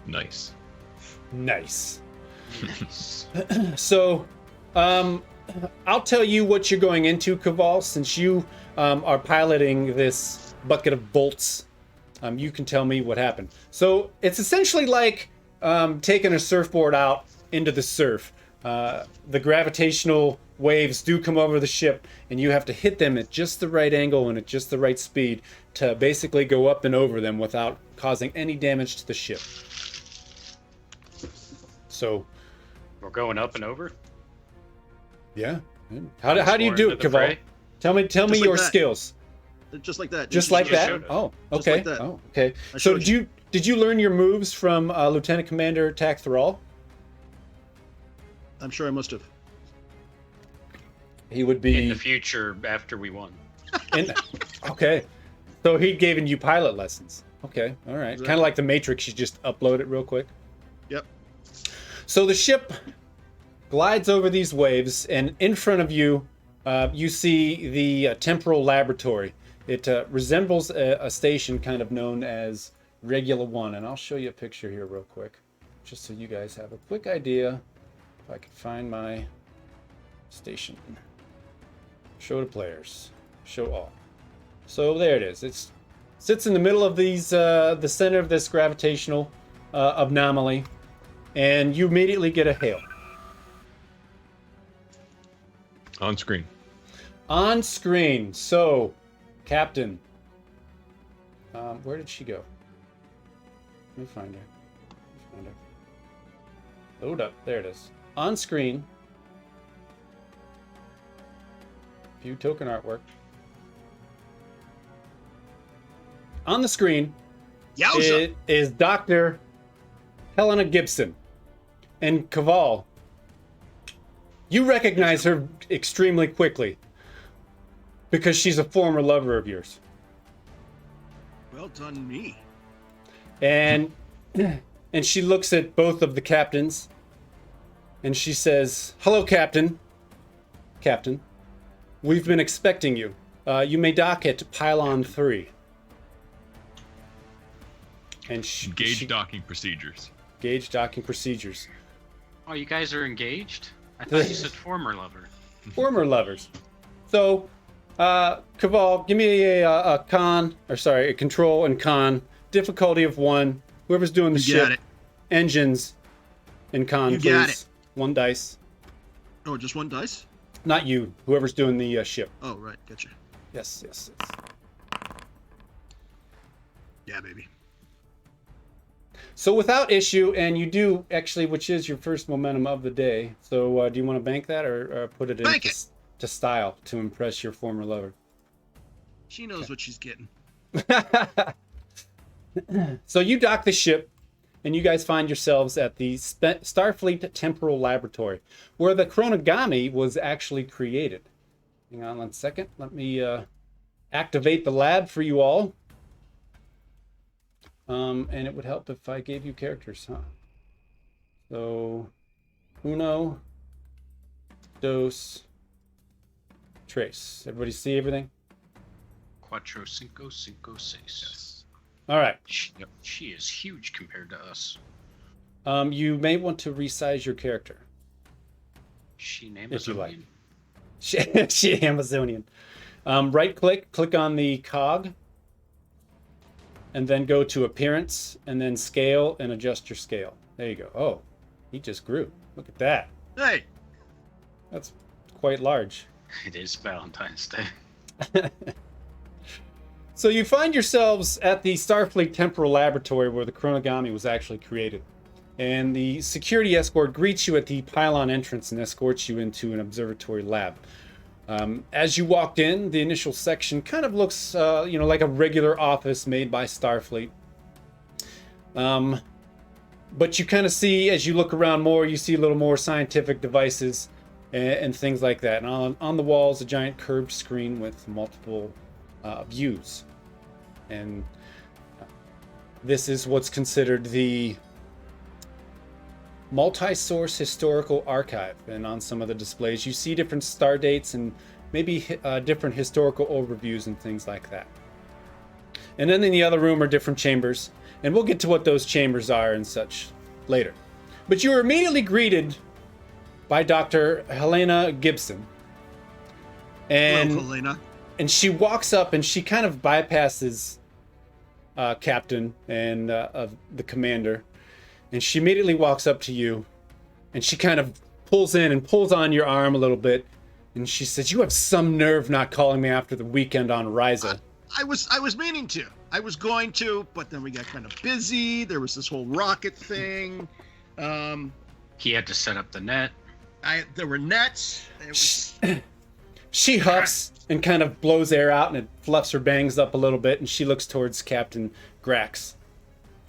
Nice. Nice. Nice. So, I'll tell you what you're going into, Kaval, since you are piloting this bucket of bolts. You can tell me what happened. So it's essentially like taking a surfboard out into the surf. The gravitational waves do come over the ship, and you have to hit them at just the right angle and at just the right speed to basically go up and over them without causing any damage to the ship. So, We're going up and over. yeah. How do you do More it, into the Kaval? fray? Tell me Just like your that. skills. Just like that. Just like that? showed it. Oh, Just okay. like that. Oh, okay. I So showed did you learn your moves from Lieutenant Commander Tak Thrall? I'm sure I must have. He would In be the future, after we won. okay. So he given you pilot lessons. Okay, all right. Exactly. Kind of like the Matrix. You just upload it real quick. Yep. So the ship glides over these waves, and in front of you, you see the temporal laboratory. It resembles a station kind of known as Regula 1, and I'll show you a picture here real quick, just so you guys have a quick idea. If I can find my station. Show to players. Show all. So there it is. It sits in the middle of these, the center of this gravitational anomaly, and you immediately get a hail. On screen. On screen. So, Captain. Where did she go? Let me find her. Load up. There it is. On screen. View token artwork. On the screen Yowza! is Dr. Helena Gibson. And Kaval. You recognize her extremely quickly because she's a former lover of yours. Well done, me. And she looks at both of the captains and she says, "Hello, Captain. Captain, we've been expecting you. You may dock at Pylon 3. And Engage docking procedures. Gauge docking procedures. Oh, you guys are engaged? I thought you said former lover. Former lovers. So, Kaval, give me a control and con. Difficulty of 1. Whoever's doing the You got ship. it. Engines and con, You please. got it. 1 dice. Oh, just 1 dice? Not you. Whoever's doing the ship. Oh, right. Gotcha. Yes. Yeah, baby. So without issue, and you do actually, which is your first momentum of the day. So do you want to bank that or put it in Bank it. to style to impress your former lover? She knows what she's getting. So you dock the ship, and you guys find yourselves at the Starfleet Temporal Laboratory, where the chronogami was actually created. Hang on 1 second. Let me activate the lab for you all. And it would help if I gave you characters, huh? So, uno, dos, tres. Everybody see everything? Cuatro, cinco, cinco, seis. All right. She is huge compared to us. You may want to resize your character. She named If you like. Amazonian. She Amazonian. Right click on the cog, and then go to appearance, and then scale, and adjust your scale. There you go. Oh, he just grew. Look at that. Hey, That's quite large. It is Valentine's Day. So you find yourselves at the Starfleet Temporal Laboratory where the chronogami was actually created. And the security escort greets you at the pylon entrance and escorts you into an observatory lab. As you walked in, the initial section kind of looks, like a regular office made by Starfleet. But you kind of see, as you look around more, you see a little more scientific devices and things like that. And on the walls, a giant curved screen with multiple views. And this is what's considered the multi-source historical archive. And on some of the displays, you see different star dates and maybe different historical overviews and things like that. And then in the other room are different chambers. And we'll get to what those chambers are and such later. But you are immediately greeted by Dr. Helena Gibson. And, hello, Helena. and she walks up and she kind of bypasses Captain and the commander. And she immediately walks up to you. And she kind of pulls in and pulls on your arm a little bit. And she says, "You have some nerve not calling me after the weekend on Ryza." I was meaning to. I was going to, but then we got kind of busy. There was this whole rocket thing. He had to set up the net. There were nets. It was... She huffs and kind of blows air out, and it fluffs her bangs up a little bit, and she looks towards Captain Grax.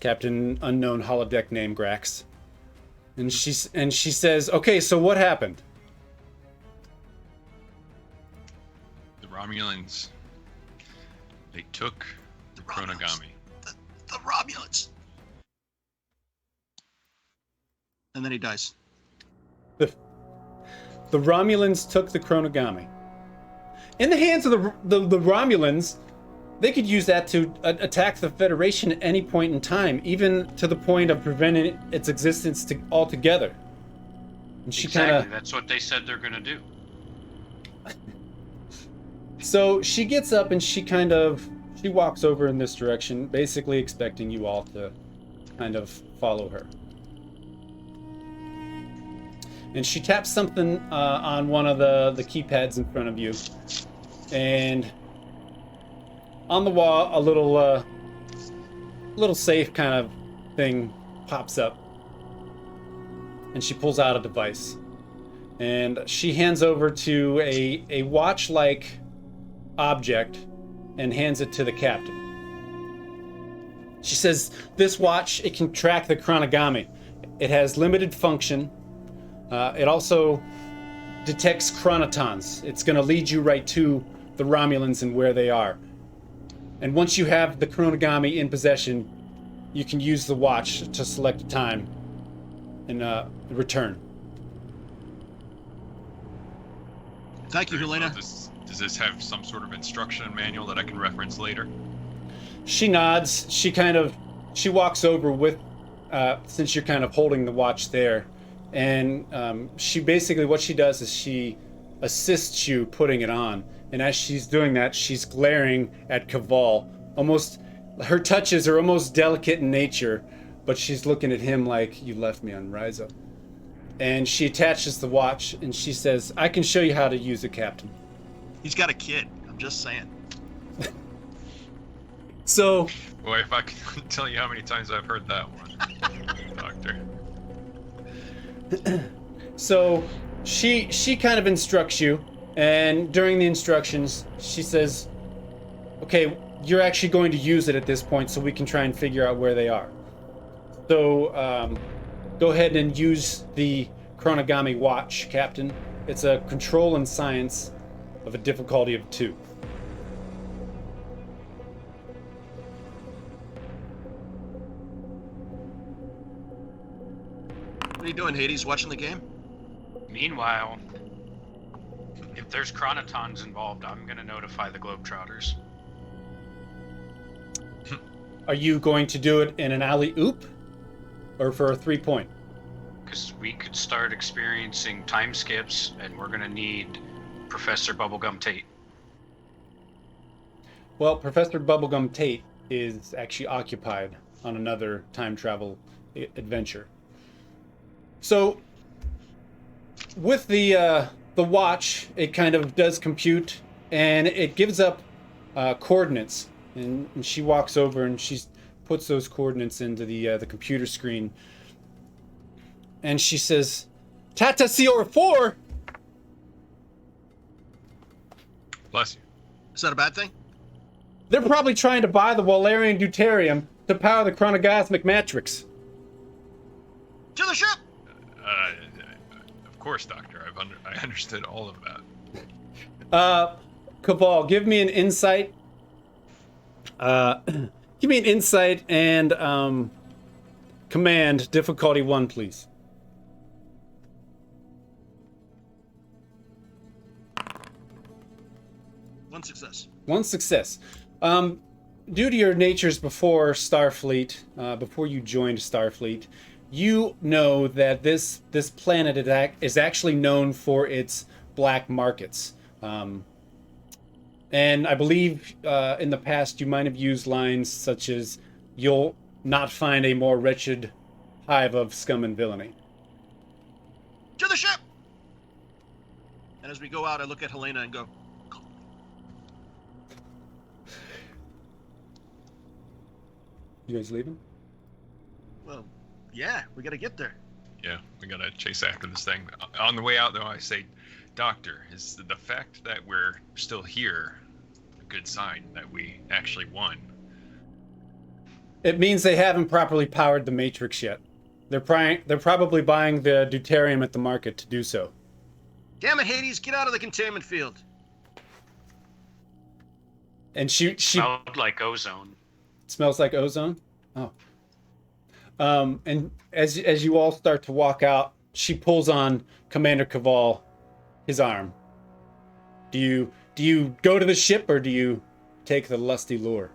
Captain unknown holodeck name Grax. And she says, "Okay, so what happened?" The Romulans, they took the chronogami. The Romulans. And then he dies. The Romulans took the chronogami. In the hands of the Romulans, they could use that to attack the Federation at any point in time, even to the point of preventing its existence altogether. And she Exactly. That's what they said they're going to do. So she gets up and she walks over in this direction, basically expecting you all to kind of follow her. And she taps something on one of the keypads in front of you. And on the wall, a little safe kind of thing pops up. And she pulls out a device. And she hands over to a watch-like object and hands it to the captain. She says, "This watch, it can track the chronogami. It has limited function. It also detects chronotons. It's going to lead you right to the Romulans and where they are. And once you have the chronogami in possession, you can use the watch to select a time and return." Thank you, Helena. Does this have some sort of instruction manual that I can reference later? She nods. She walks over with, since you're kind of holding the watch there. And she basically, what she does is she assists you putting it on. And as she's doing that, she's glaring at Kaval. Almost, her touches are almost delicate in nature, but she's looking at him like, "You left me on Ryza." And she attaches the watch and she says, "I can show you how to use it, Captain." He's got a kid. I'm just saying. So, Boy, if I could tell you how many times I've heard that one, Doctor. So she kind of instructs you, and during the instructions, she says, "Okay, you're actually going to use it at this point, so we can try and figure out where they are. So go ahead and use the chronogami watch, Captain. It's a control and science of a difficulty of 2." What are you doing, Hades? Watching the game? Meanwhile, if there's chronotons involved, I'm going to notify the Globetrotters. Are you going to do it in an alley-oop or for a 3-point? because we could start experiencing time skips, and we're gonna need Professor Bubblegum Tate. Well, Professor Bubblegum Tate is actually occupied on another time travel adventure. So, with the watch, it kind of does compute, and it gives up coordinates. And she walks over and she puts those coordinates into the computer screen. And she says, Tata CR4? Bless you. Is that a bad thing? They're probably trying to buy the Walarian deuterium to power the chronogosmic matrix. To the ship! Of course, Doctor. I understood all of that. Cabal, give me an insight. Give me an insight and command difficulty 1, please. One success. One success. Due to your natures before Starfleet, before you joined Starfleet, you know that this planet is actually known for its black markets. And I believe in the past you might have used lines such as, "You'll not find a more wretched hive of scum and villainy." To the ship! And as we go out, I look at Helena and go, You guys leaving? well, yeah, we gotta get there. Yeah, we gotta chase after this thing. On the way out, though, I say, Doctor, is the fact that we're still here a good sign that we actually won? It means they haven't properly powered the Matrix yet. They're probably buying the deuterium at the market to do so. Damn it, Hades, get out of the containment field. And she Smelled like ozone. smells like ozone. Oh. And as you all start to walk out, she pulls on Commander Cavall, his arm. Do you go to the ship or do you take the lusty lure?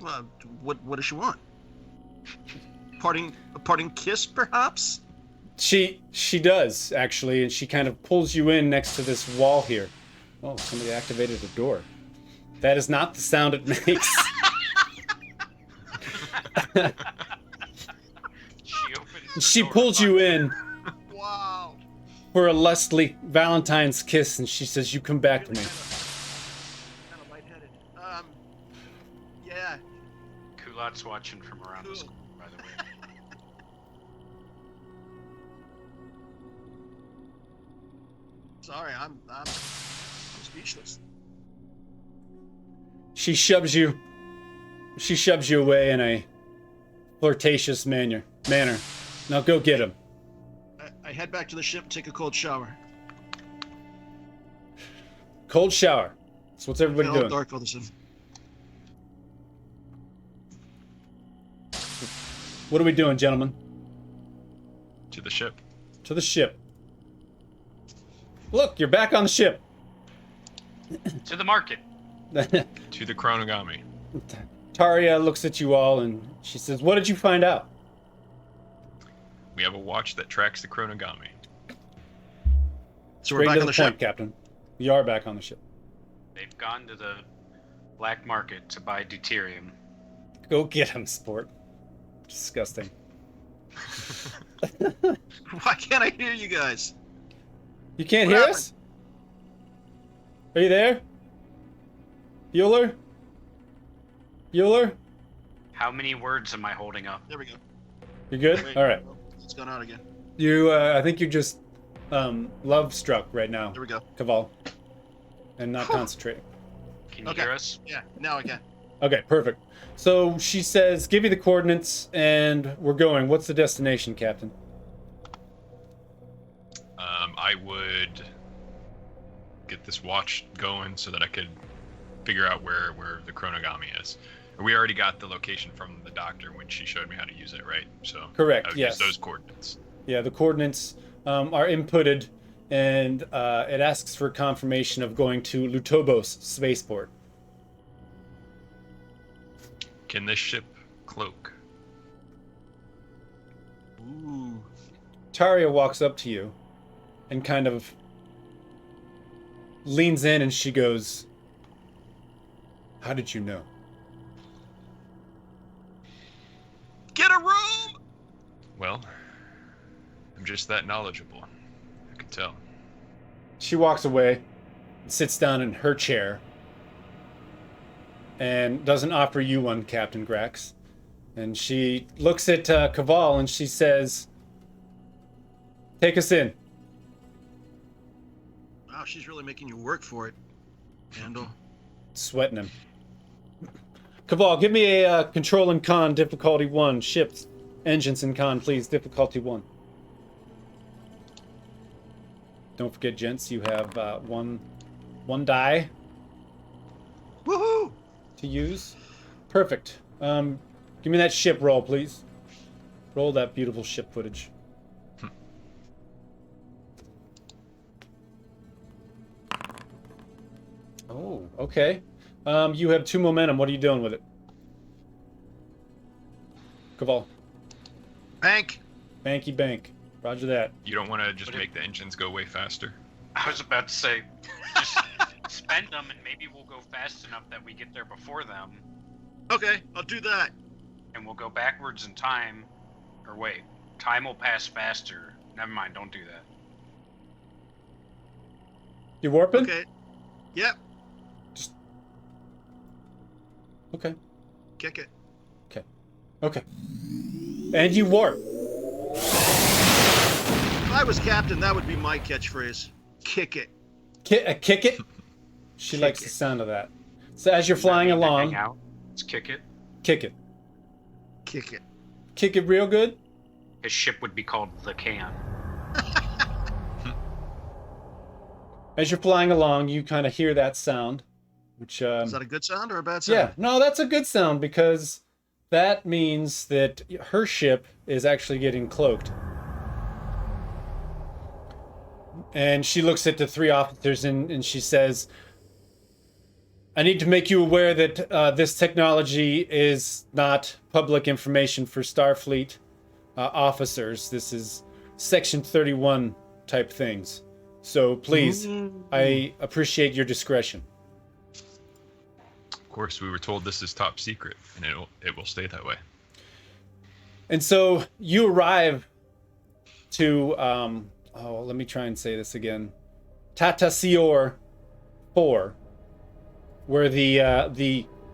What does she want? A parting kiss, perhaps? She does actually, and she kind of pulls you in next to this wall here. Oh, somebody activated a door. That is not the sound it makes. She pulls you in Wow. for a lustly Valentine's kiss, and she says, "You come back to me." Kind of lightheaded. Yeah. Kullat's watching from around the Cool. school, by the way. Sorry, I'm speechless. She shoves you away in a flirtatious manner. Now go get him. I head back to the ship, take a cold shower. Cold shower. So what's everybody Hello, doing? Dark Fatherson. What are we doing, gentlemen? To the ship. To the ship. Look, you're back on the ship. To the market. To the chronogami. Taria looks at you all and she says, "What did you find out?" We have a watch that tracks the chronogami. So Straight we're back to on the the point, ship. Captain. We are back on the ship. They've gone to the black market to buy deuterium. Go get him, sport. Disgusting. Why can't I hear you guys? You can't What hear happened? us? Are you there? Bueller? Bueller? How many words am I holding up? There we go. You good? Wait, All right. It's gone out again. You, I think you're just love struck right now, There we go. Caval, and not concentrating. Can you Okay. hear us? Yeah, now I can. Okay, perfect. So she says, "Give me the coordinates, and we're going." What's the destination, Captain? I would get this watch going so that I could figure out where the chronogami is. We already got the location from the doctor when she showed me how to use it, right? So Correct, I would yes. use those coordinates. Yeah, the coordinates are inputted, and it asks for confirmation of going to Lutobos spaceport. Can this ship cloak? Ooh. Taria walks up to you and kind of leans in and she goes, "How did you know?" Get a room! Well, I'm just that knowledgeable. I can tell. She walks away and sits down in her chair and doesn't offer you one, Captain Grax. And she looks at Caval and she says, "Take us in." Wow, she's really making you work for it, Andor. Sweating him. Caval, give me a control and con difficulty 1. Ships, engines and con, please. Difficulty 1. Don't forget, gents, you have one die Woohoo! to use. Perfect. Give me that ship roll, please. Roll that beautiful ship footage. Oh, okay. You have 2 momentum. What are you doing with it? Caval. Bank! Banky bank. Roger that. You don't want to just make the engines go way faster? I was about to say, just spend them and maybe we'll go fast enough that we get there before them. Okay, I'll do that. And we'll go backwards in time. Or wait, time will pass faster. Never mind, don't do that. You warping? Okay. Yep, Okay. kick it. Okay. And you warp. If I was captain, that would be my catchphrase. Kick it. Kick it? She likes the sound of that. So as you're flying Hang along, out. Let's kick it. kick it. Kick it. Kick it real good. His ship would be called the Can. As you're flying along, you kind of hear that sound, which Is that a good sound or a bad sound? yeah, no, that's a good sound because that means that her ship is actually getting cloaked. And she looks at the 3 officers and she says, "I need to make you aware that this technology is not public information for Starfleet officers. This is Section 31 type things. So please, I appreciate your discretion." Of course, we were told this is top secret, and it will stay that way. And so you arrive to, let me try and say this again. Tatasior 4, where the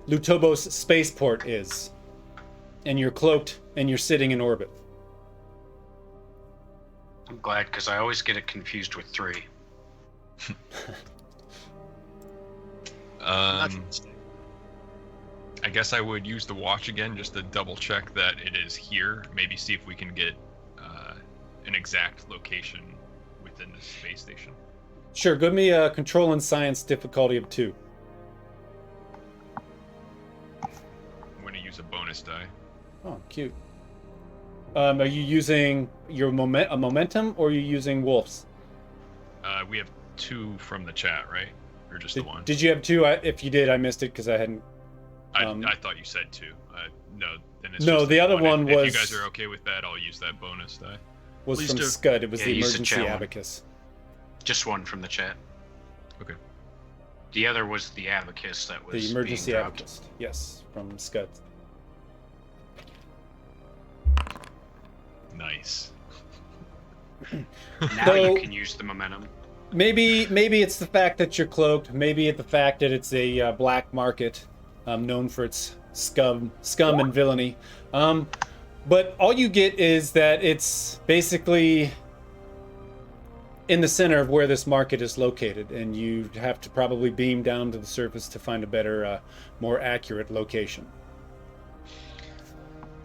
Lutobos spaceport is. And you're cloaked and you're sitting in orbit. I'm glad, because I always get it confused with 3. Not your mistake. I guess I would use the watch again just to double check that it is here. Maybe see if we can get an exact location within the space station. Sure, give me a control and science difficulty of 2. I'm going to use a bonus die. Oh, cute. Are you using your momentum or are you using Wolf's? We have 2 from the chat, right? Or just the 1? Did you have 2? If you did, I missed it because I hadn't. I thought you said 2. No, then it's No, just the other one If was. you guys are okay with that, I'll use that bonus die. Was Please from do. Scud. It was Yeah, the use the emergency chat one. abacus. Just 1 from the chat. Okay. The other was the abacus that was The emergency being dropped. abacus. Yes, from Scud. Nice. Now So- you can use the momentum. Maybe it's the fact that you're cloaked. Maybe it's the fact that it's a black market, known for its scum and villainy. But all you get is that it's basically in the center of where this market is located, and you have to probably beam down to the surface to find a better, more accurate location.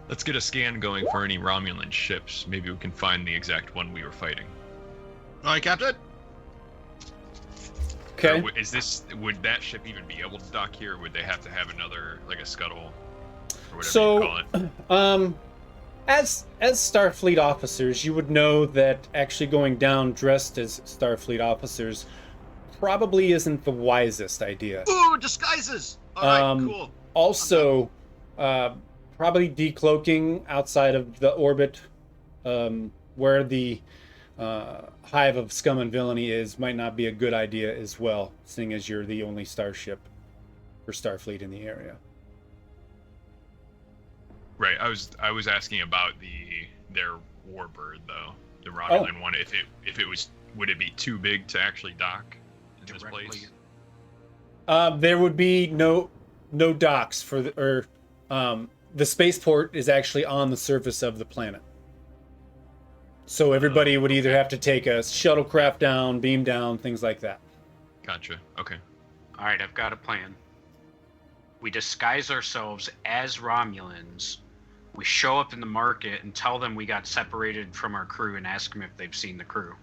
Let's get a scan going for any Romulan ships. Maybe we can find the exact one we were fighting. All right, Captain. Okay. Would that ship even be able to dock here, or would they have to have another, like a scuttle, or whatever So, you call it? As Starfleet officers, you would know that actually going down dressed as Starfleet officers probably isn't the wisest idea. Ooh, disguises. All right, cool. Also, probably decloaking outside of the orbit where the hive of scum and villainy is might not be a good idea as well, seeing as you're the only starship or Starfleet in the area. Right. I was asking about their warbird though, the Romulan one. If it was, would it be too big to actually dock in this place? There would be no docks for the spaceport is actually on the surface of the planet. So everybody would either have to take a shuttlecraft down, beam down, things like that. Gotcha. Okay. All right, I've got a plan. We disguise ourselves as Romulans. We show up in the market and tell them we got separated from our crew and ask them if they've seen the crew.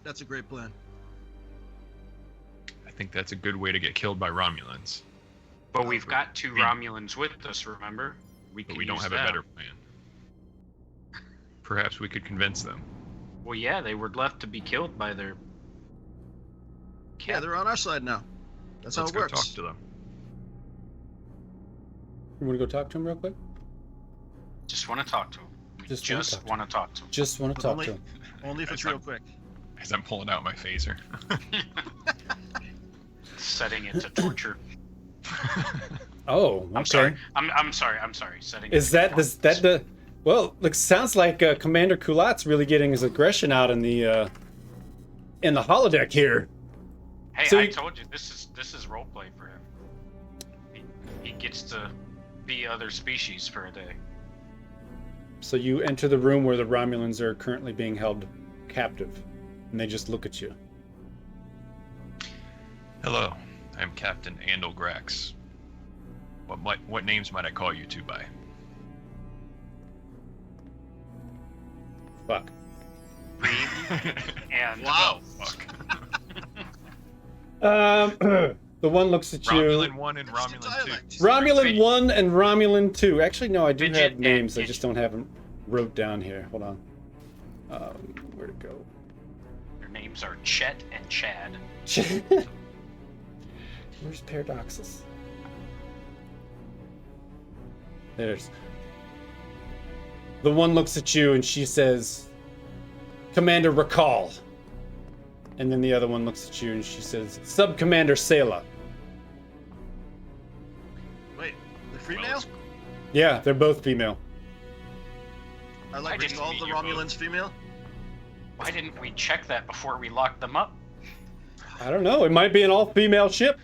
That's a great plan. I think that's a good way to get killed by Romulans. But we've got two Romulans with us, remember? But we don't have a better plan. Perhaps we could convince them. Well, yeah, they were left to be killed by their... Yeah, they're on our side now. That's how it works. Let's go talk to them. You want to go talk to him real quick? Just want to talk to them. Just want to talk to them. Just want to talk to him. Only if it's real quick. As I'm pulling out my phaser. Setting it to torture. Oh, okay. I'm sorry. I'm sorry. Setting. Is that the? Well, look, sounds like Commander Kullat's really getting his aggression out in the holodeck here. Hey, So I told you this is roleplay for him. He gets to be other species for a day. So you enter the room where the Romulans are currently being held captive, and they just look at you. Hello, I'm Captain Grax. What names might I call you two by? Fuck. And wow. Fuck. The one looks at you. Romulan 1 and Romulan 2. Romulan 1 and Romulan 2. Actually, no, I do Midget have names. and I just don't have them wrote down here. Hold on. Where'd it go? Their names are Chet and Chad. Where's Paradoxus? There's. The one looks at you and she says, Commander Recall. And then the other one looks at you and she says, Sub-Commander Sela. Wait, the female? Yeah, they're both female. I like didn't all the meet you Romulans both. female. Why didn't we check that before we locked them up? I don't know. It might be an all-female ship.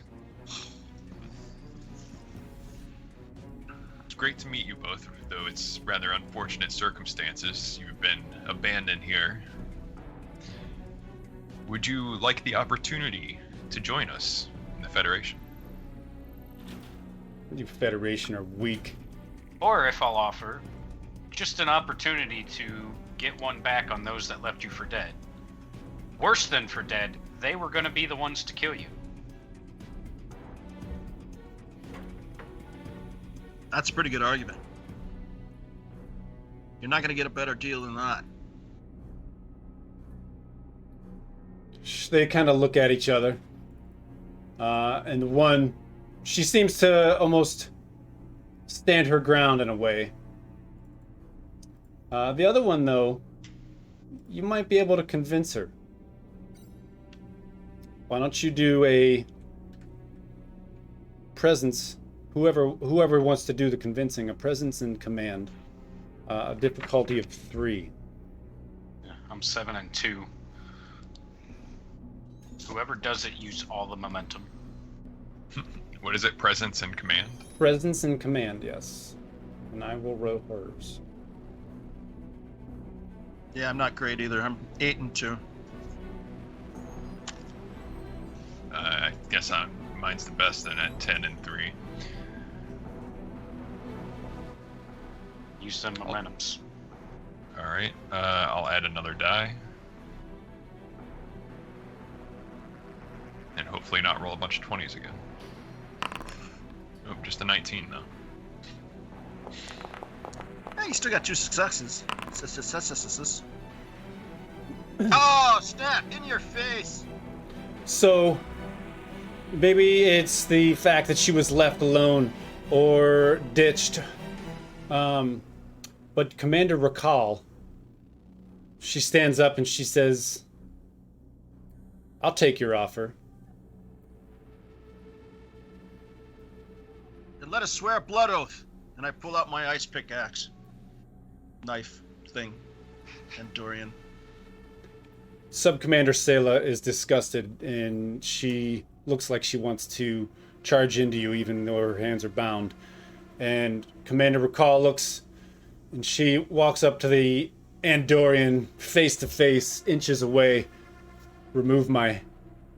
It's great to meet you both, though it's rather unfortunate circumstances. You've been abandoned here. Would you like the opportunity to join us in the Federation? You Federation are weak. Or if I'll offer, just an opportunity to get one back on those that left you for dead. Worse than for dead, they were going to be the ones to kill you. That's a pretty good argument. You're not going to get a better deal than that. They kind of look at each other. And the one, she seems to almost stand her ground in a way. The other one, though, you might be able to convince her. Why don't you do a presence, whoever wants to do the convincing, a presence in command, a difficulty of 3. Yeah, I'm 7 and 2. Whoever does it, use all the momentum. What is it? Presence and command? Presence in command, yes. And I will roll hers. Yeah, I'm not great either. I'm 8 and 2. I guess mine's the best then at 10 and 3. Use some momentums. Alright, I'll add another die. And hopefully not roll a bunch of 20s again. Nope, just a 19 though. Hey, you still got 2 successes. Oh, snap! In your face! So, maybe it's the fact that she was left alone or ditched. But Commander Recall, she stands up and she says, I'll take your offer. Then let us swear a blood oath. And I pull out my ice pickaxe. Knife thing. Andorian. Sub-Commander Sela is disgusted, and she looks like she wants to charge into you even though her hands are bound. And Commander Recall looks, and she walks up to the Andorian face to face, inches away. Remove my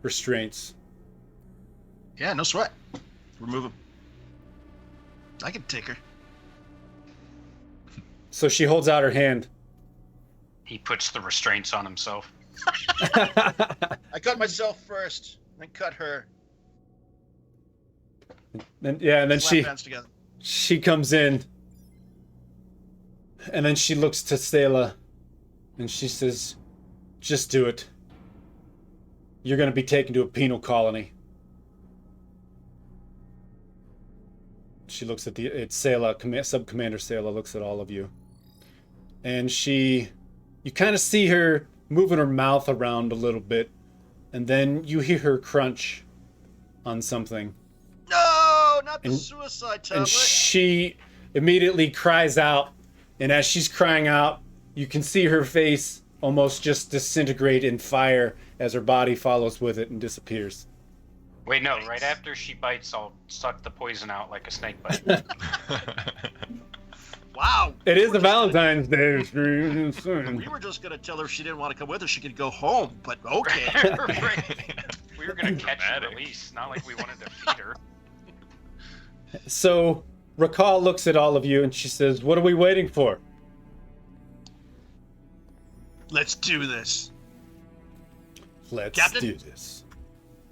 restraints. Yeah, no sweat. Remove him. I can take her. So she holds out her hand. He puts the restraints on himself. I cut myself first, then cut her. And then Slap hands together. she comes in, and then she looks to Sela, and she says, just do it. You're going to be taken to a penal colony. She looks at it's Sela, Sub-Commander Sela looks at all of you. And you kind of see her moving her mouth around a little bit, and then you hear her crunch on something. No, not the suicide tablet. And she immediately cries out, and as she's crying out, you can see her face almost just disintegrate in fire as her body follows with it and disappears. Wait, no, right after she bites, I'll suck the poison out like a snake bite. Wow. It is the Valentine's Day. We were just going to tell her if she didn't want to come with us, she could go home, but okay. Right. We were going to catch and release, not like we wanted to feed her. So, Recall looks at all of you and she says, what are we waiting for? Let's do this. Let's Captain? do this.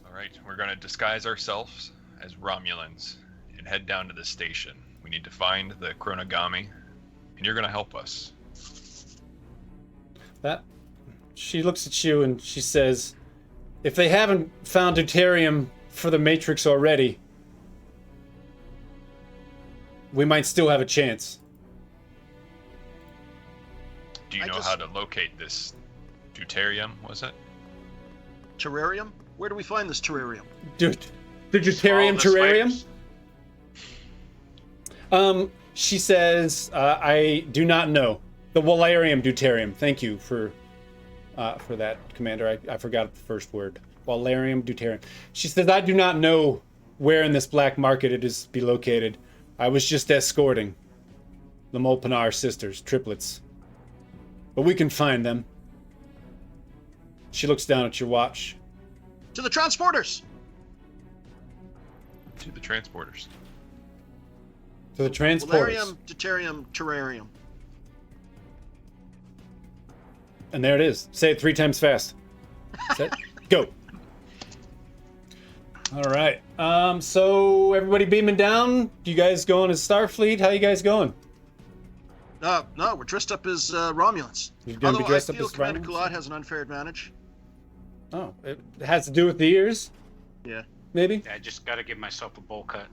All right, we're going to disguise ourselves as Romulans and head down to the station. We need to find the Chronogami, and you're going to help us. She looks at you and she says, if they haven't found deuterium for the Matrix already, we might still have a chance. Do you know how to locate this deuterium, was it? Terrarium? Where do we find this terrarium? Dude, the deuterium terrarium? She says, I do not know. The Wallarium deuterium. Thank you for that, Commander. I forgot the first word. Wallarium deuterium. She says, I do not know where in this black market it is to be located. I was just escorting the Molpinar sisters, triplets. But we can find them. She looks down at your watch. To the transporters! To the transporters. To the transporters. Wallarium, deuterium, terrarium. And there it is. Say it 3 times fast. Set, go. All right. So everybody beaming down. You guys going as Starfleet? How you guys going? No, we're dressed up as Romulans. You're gonna be dressed I up feel as Commander Romulans? Kullat has an unfair advantage. Oh, it has to do with the ears, Yeah. maybe. I just got to give myself a bowl cut.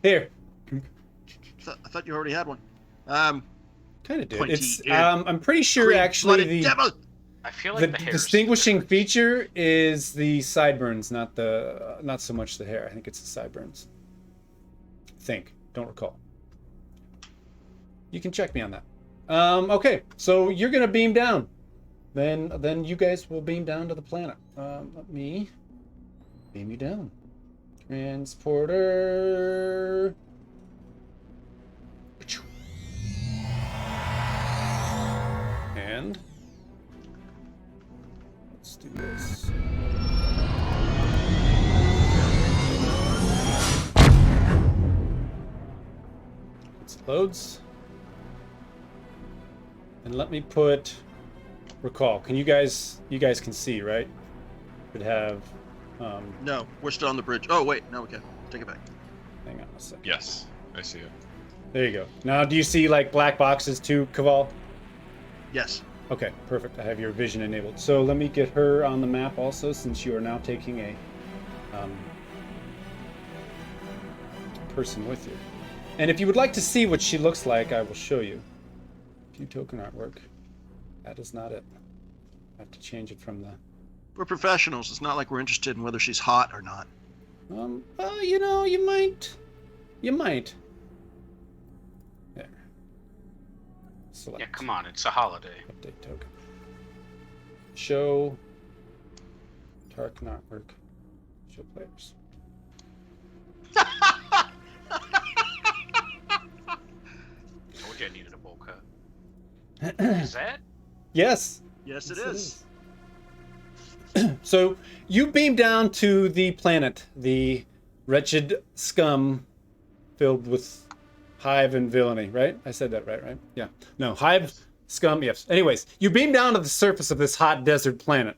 Here, I thought you already had one. kind of did. It's. 20-eared I'm pretty sure actually Green-blooded the devil! I feel the like the hair. distinguishing feature is the sideburns, not so much the hair. I think it's the sideburns. Don't recall. You can check me on that. Okay, so you're gonna beam down. Then you guys will beam down to the planet. Let me beam you down. Transporter. And let's do this. It loads. And let me put recall. Can you guys can see, right? Could have No, we're still on the bridge. Oh, wait, no, we can. Take it back. hang on a second. Yes, I see it. There you go. Now do you see like black boxes too, Kaval? Yes. Okay, perfect. I have your vision enabled. So let me get her on the map also, since you are now taking a person with you. And if you would like to see what she looks like, I will show you. View token artwork. That is not it. I have to change it from the... We're professionals. It's not like we're interested in whether she's hot or not. Well, you know, you might. You might. There. Select. Yeah, come on, it's a holiday. Update token. Show. Tark network. Show players. Told you I needed a bowl cut. Is that? Yes. Yes, it is. So you beam down to the planet, the wretched scum filled with hive and villainy, right? I said that right? Yeah. No, hive, scum, yes. Anyways, you beam down to the surface of this hot desert planet.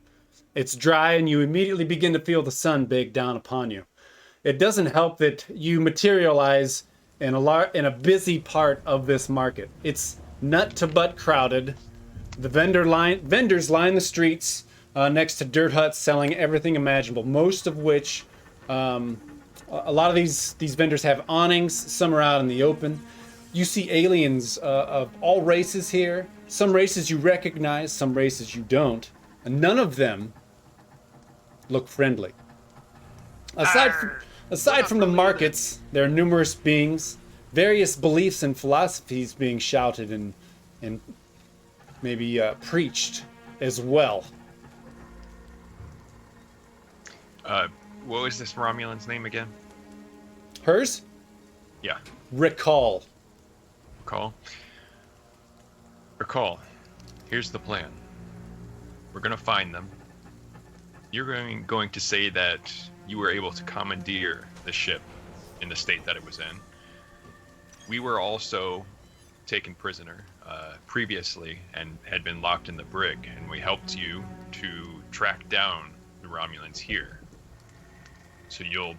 It's dry and you immediately begin to feel the sun bake down upon you. It doesn't help that you materialize in a busy part of this market. It's nut to butt crowded. The vendors line the streets next to dirt huts selling everything imaginable, most of which, a lot of these vendors have awnings, some are out in the open. You see aliens of all races here. Some races you recognize, some races you don't. And none of them look friendly. Aside from the markets, there are numerous beings, various beliefs and philosophies being shouted and maybe preached as well. What was this Romulan's name again? Hers? Yeah. Recall. Recall. Here's the plan. We're gonna find them. You're going to say that you were able to commandeer the ship in the state that it was in. We were also taken prisoner previously and had been locked in the brig, and we helped you to track down the Romulans here. So you'll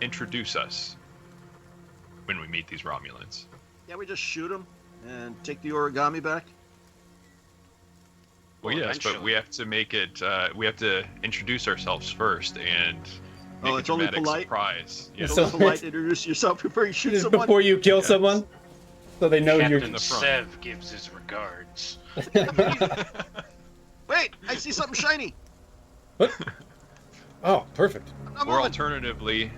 introduce us when we meet these Romulans. Yeah, we just shoot them and take the origami back. Well, yes, but eventually. we have to make it. We have to introduce ourselves first and make it's a only dramatic polite? surprise. It's So- only polite to introduce yourself before you shoot Just someone. before you kill Yes. someone, so they know you're. Captain the front. Sev gives his regards. Wait, I see something shiny. What? Oh, perfect. I'm Or moving. alternatively,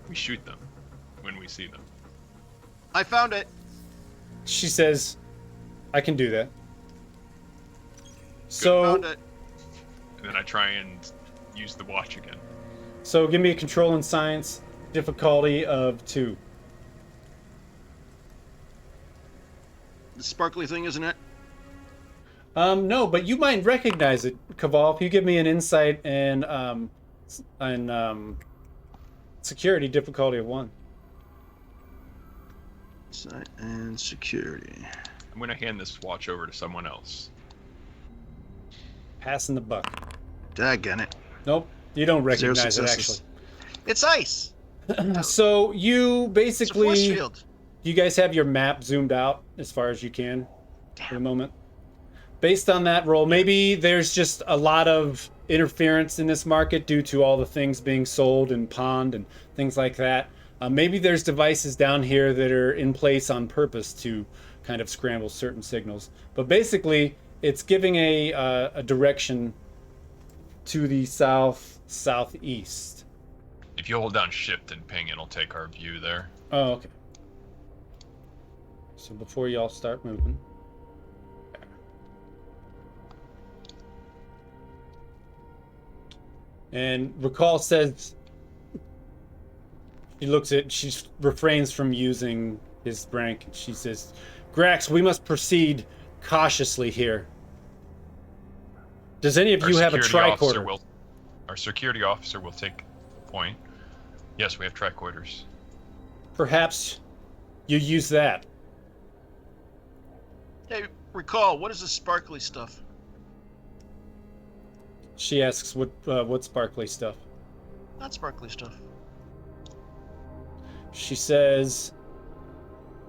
we shoot them when we see them. I found it. She says, "I can do that." Found So, it. And then I try and use the watch again. so give me a control in science difficulty of 2. The sparkly thing, isn't it? No, but you might recognize it, Kaval. If you give me an insight and security difficulty of 1. Sight and security. I'm going to hand this watch over to someone else. Passing the buck. Daggone it. Nope, you don't Zero recognize it successes. actually. It's ice. So you It's a force basically, field. you guys have your map zoomed out as far as you can for the moment. Based on that roll, maybe there's just a lot of interference in this market due to all the things being sold and pawned and things like that. Maybe there's devices down here that are in place on purpose to kind of scramble certain signals. But basically, it's giving a direction to the southeast. If you hold down shift and ping, it'll take our view there. Oh, okay. So before y'all start moving. And Recall says she refrains from using his rank. She says, Grax, we must proceed cautiously here. Does any of you have a tricorder? Our security officer will take point. Yes, we have tricorders. Perhaps you use that. Hey, Recall, what is this sparkly stuff? She asks what sparkly stuff. Not sparkly stuff. She says,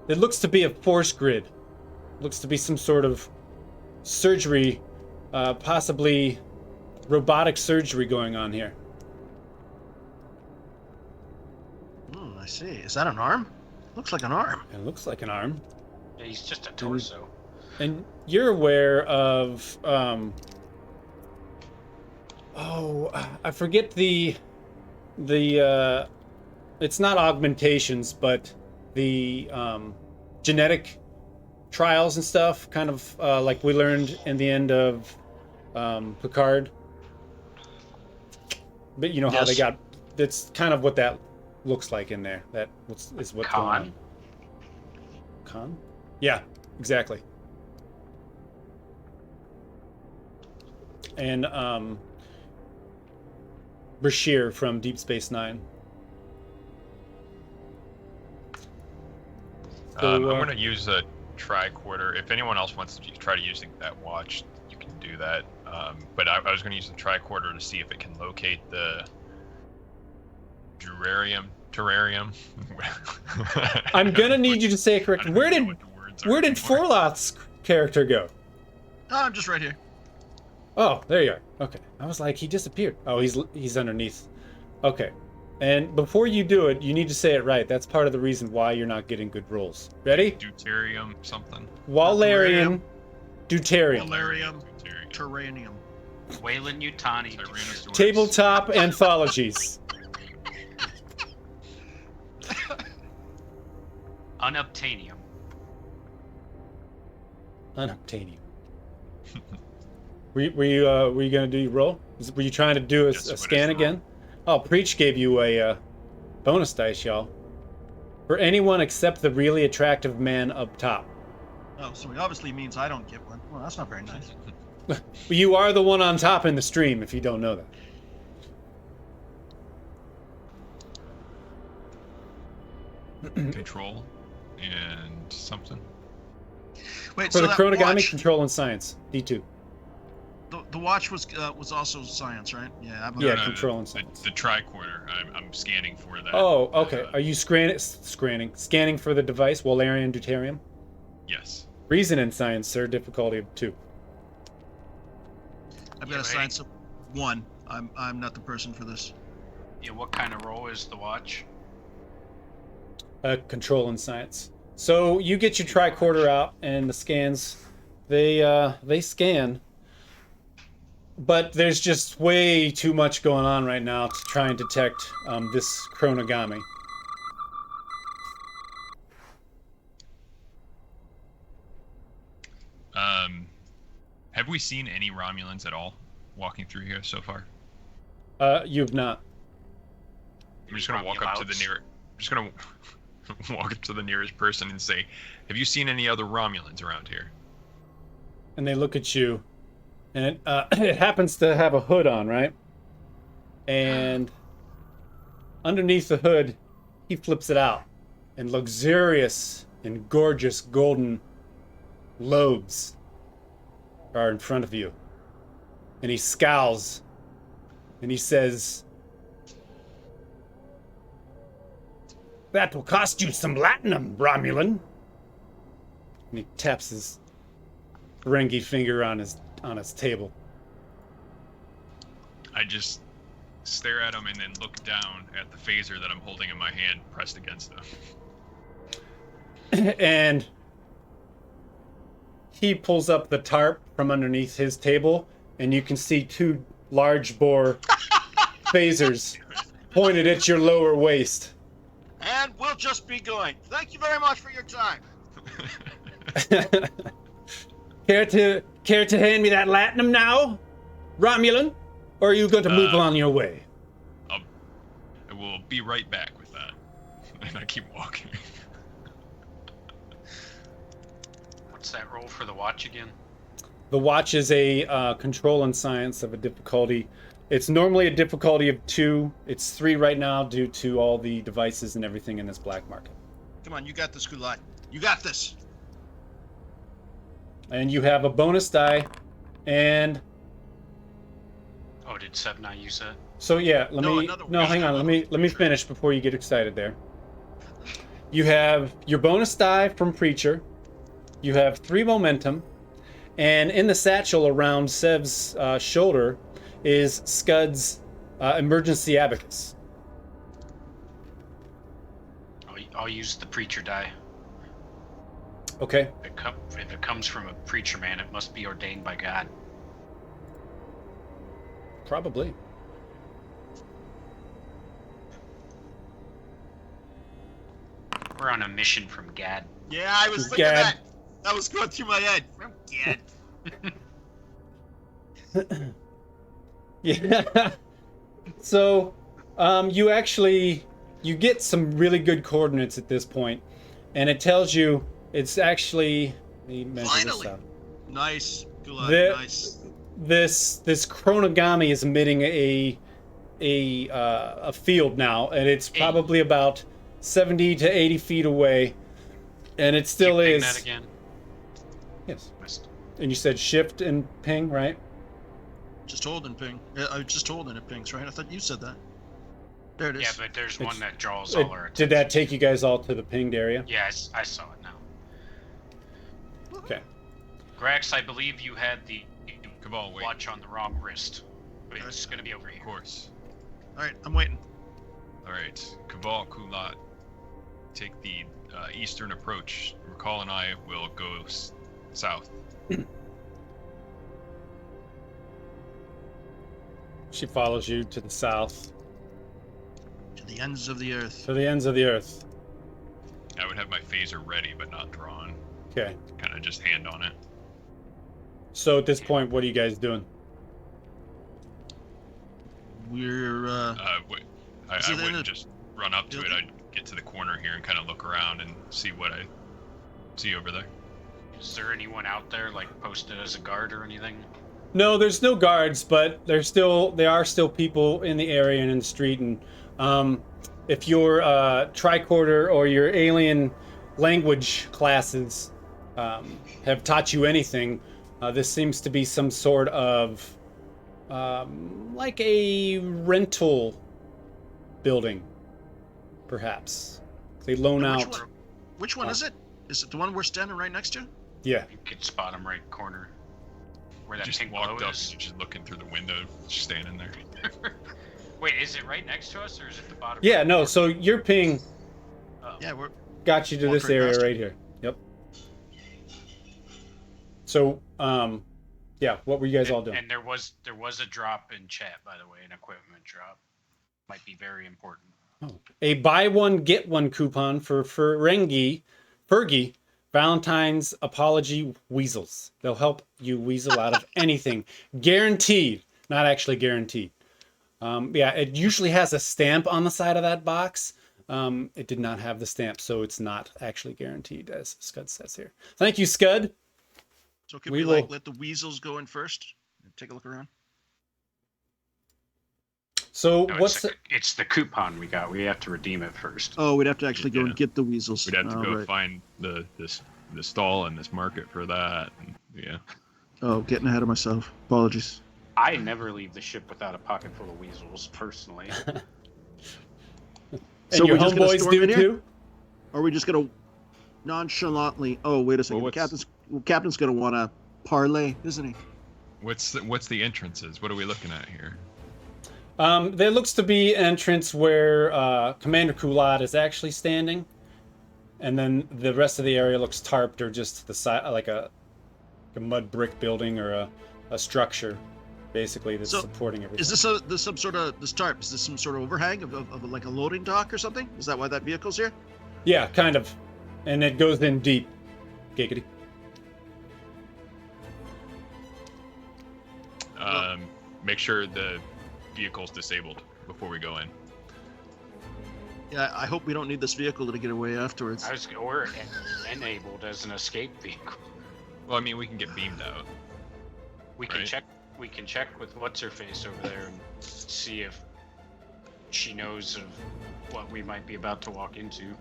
it looks to be a force grid. Looks to be some sort of surgery, possibly robotic surgery going on here. I see. Is that an arm? Looks like an arm. It looks like an arm. Yeah, he's just a torso. And you're aware of, I forget the, it's not augmentations, but the, genetic trials and stuff, kind of, like we learned in the end of, Picard. But you know how they Yes. got, that's kind of what that looks like in there. That is what's going on. Khan? Yeah, exactly. And Bashir from Deep Space Nine. I'm going to use a tricorder. If anyone else wants to try to use that watch, you can do that. But I was going to use the tricorder to see if it can locate the terrarium. I'm gonna need you to say it correctly. Where did Forloth's character go? Oh, I'm just right here. Oh, there you are. Okay, I was like, he disappeared. Oh, he's underneath. Okay, and before you do it, you need to say it right. That's part of the reason why you're not getting good rolls. Ready? Deuterium something. Walarian, Deuterium. Valerium, Terranium. Wayland Yutani. Tyrannosaurus. Tabletop anthologies. Unobtainium. Unobtainium. Were you gonna do your roll? Were you trying to do a Yes, what is scan the again? Oh, Preach gave you a bonus dice, y'all. For anyone except the really attractive man up top. Oh, so it obviously means I don't get one. Well, that's not very nice. You are the one on top in the stream, if you don't know that. Control and something. Wait, For so the that chronogamy, watch, control and science, D2. the watch was also science, right? Yeah. Yeah, control and science. The tricorder. I'm scanning for that. Oh, okay. Are you scanning for the device, Walarian Deuterium? Yes. Reason and science, sir. Difficulty of 2. I've got a science of 1. I'm not the person for this. Yeah, what kind of roll is the watch? Control and science. So you get your tricorder out, and the scans, they scan. But there's just way too much going on right now to try and detect this chronogamy. Have we seen any Romulans at all walking through here so far? You've not. I'm just gonna walk up to the walk up to the nearest person and say, "Have you seen any other Romulans around here?" And they look at you, and it happens to have a hood on, right? And underneath the hood, he flips it out, and luxurious and gorgeous golden lobes are in front of you. And he scowls, and he says, "That will cost you some latinum, Romulan." And he taps his Ferengi finger on his table. I just stare at him and then look down at the phaser that I'm holding in my hand, pressed against him. And he pulls up the tarp from underneath his table, and you can see 2 large bore phasers pointed at your lower waist. And we'll just be going. Thank you very much for your time. Care to hand me that latinum now, Romulan? Or are you going to move on your way? I will be right back with that. And I keep walking. What's that roll for the watch again? The watch is a control and science of a difficulty. It's normally a difficulty of 2. It's 3 right now due to all the devices and everything in this black market. Come on, you got this, Kullat. You got this. And you have a bonus die, and Oh, did Seb not use that? so yeah. Hang on. Let me finish before you get excited there. You have your bonus die from Preacher. You have 3 momentum, and in the satchel around Seb's shoulder is Scud's emergency abacus. I'll use the preacher die. Okay. If it comes from a preacher man, it must be ordained by God. Probably. We're on a mission from God. Yeah, I was thinking Gad. that. That was going through my head. From Gad. Yeah. So, you get some really good coordinates at this point, and it tells you it's actually. Let me measure this Finally. out. Nice. Kullat, The- nice. This chronogami is emitting a field now, and it's probably about 70 to 80 feet away, and it still Keep ping is. that again. Yes. Missed. And you said shift and ping, right? Just holding ping. I was just holding it pings, right? I thought you said that. There it is. Yeah, but there's It's- one that draws all our attention. Did that take you guys all to the pinged area? Yeah, I saw it now. Okay. Grax, I believe you had the Cabal, wait. watch on the wrong wrist. It's going to be over Of here. course. All right, I'm waiting. All right, Cabal, Kullat, take the eastern approach. Recall and I will go south. She follows you to the south, To the ends of the earth. to the ends of the earth. I would have my phaser ready, but not drawn. Okay. Kind of just hand on it. So at this point, what are you guys doing? We're Wait, I So then wouldn't just run up to it. Okay. I'd get to the corner here and kind of look around and see what I see over there. Is there anyone out there, like, posted as a guard or anything? No, there's no guards, but there are still people in the area and in the street. And if your tricorder or your alien language classes have taught you anything, this seems to be some sort of like a rental building, perhaps. They loan out. which one is it? Is it the one we're standing right next to? Yeah. You could spot him right corner. Where that Just pink walked glow up, is. just looking through the window, just standing there. Wait, is it right next to us or is it the bottom? Yeah, right? no, so your ping Oh. Yeah, we're got you to this Walk right area past it. right here. Yep. So, yeah, what were you guys all doing? And there was a drop in chat, by the way, an equipment drop. Might be very important. A buy one get one coupon for Fergie Valentine's Apology Weasels. They'll help you weasel out of anything, guaranteed. Not actually guaranteed. Yeah, it usually has a stamp on the side of that box. It did not have the stamp, so it's not actually guaranteed, as Scud says here. Thank you, Scud. so can We we, will- let the weasels go in first? Take a look around. So No, what's it's the coupon we got. We have to redeem it first. Oh, we'd have to actually go Yeah. and get the weasels. We'd have to Oh, go right. find the stall and this market for that. And, yeah. Oh, getting ahead of myself. Apologies. I never leave the ship without a pocket full of weasels, personally. and So your we're just gonna homeboys storm do in here? too? Are we just gonna nonchalantly? Oh, wait a second. Well, The captain's gonna want to parlay, isn't he? What's the entrances? What are we looking at here? There looks to be an entrance where Commander Kullat is actually standing, and then the rest of the area looks tarped or just the side, like a mud brick building or a structure, basically that's So, supporting everything. Is this some sort of this tarp? Is this some sort of overhang of like a loading dock or something? Is that why that vehicle's here? Yeah, kind of, and it goes in deep. Giggity. Make sure the vehicle's disabled before we go in. Yeah, I hope we don't need this vehicle to get away afterwards. We're enabled as an escape vehicle. Well, I mean, we can get beamed out. We can Right. check. We can check with what's her face over there and see if she knows of what we might be about to walk into.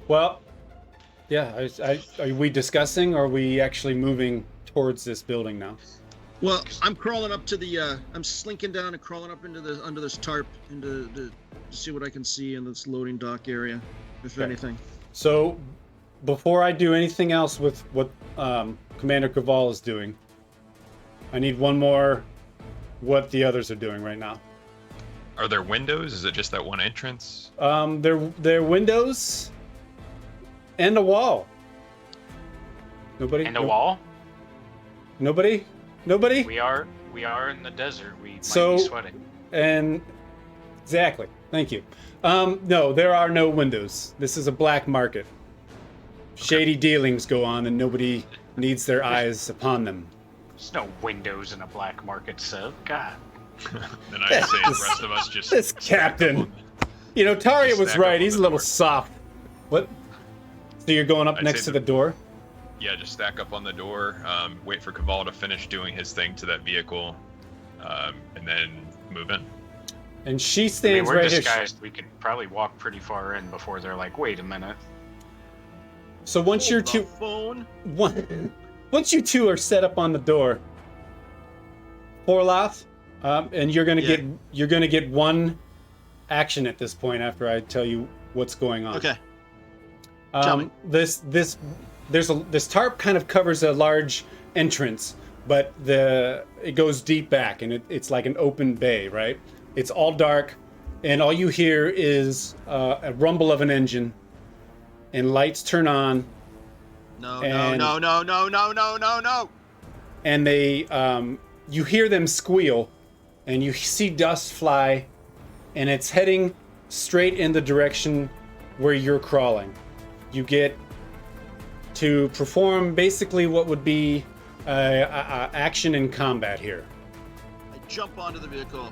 Well, yeah. Are we discussing, or are we actually moving towards this building now? Well, I'm crawling up to the. I'm slinking down and crawling up into the under this tarp to see what I can see in this loading dock area, if Okay. anything. So, before I do anything else with what Commander Cavall is doing, I need one more what the others are doing right now. Are there windows? Is it just that one entrance? They're windows, And a wall. Nobody? And a No- wall. Nobody? Nobody? We are in the desert. We might So- be sweating. And exactly. Thank you. No, there are no windows. This is a black market. Shady dealings go on, and nobody needs their eyes upon them. There's no windows in a black market, so God. Then I say the rest of us just. This captain. You know, Taria Just was stack up right. on He's a the little door. soft. What? So you're going up I'd next say to the door? Yeah, just stack up on the door. Wait for Caval to finish doing his thing to that vehicle, and then move in. And she I mean, stands we're right here. disguised. We could probably walk pretty far in before they're like, wait a minute. So once you're two, phone. once you two are set up on the door, Forloth, and you're gonna get one action at this point after I tell you what's going on. Okay. Tell me. This tarp kind of covers a large entrance, but it goes deep back, and it's like an open bay, right? It's all dark, and all you hear is a rumble of an engine, and lights turn on, No, And- no. and they you hear them squeal, and you see dust fly, and it's heading straight in the direction where you're crawling. You get to perform basically what would be action in combat here. I jump onto the vehicle.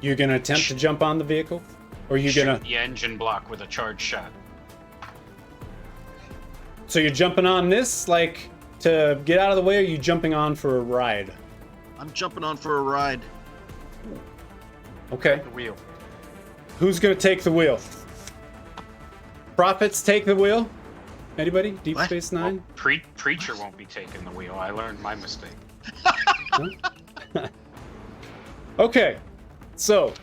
You're gonna attempt to jump on the vehicle, or you're gonna? Shoot the engine block with a charged shot. So you're jumping on this like to get out of the way, or are you jumping on for a ride? I'm jumping on for a ride. Okay. The wheel. Who's gonna take the wheel? Prophets take the wheel? Anybody? Deep What? Space Nine? Preacher won't be taking the wheel. I learned my mistake. Okay. So,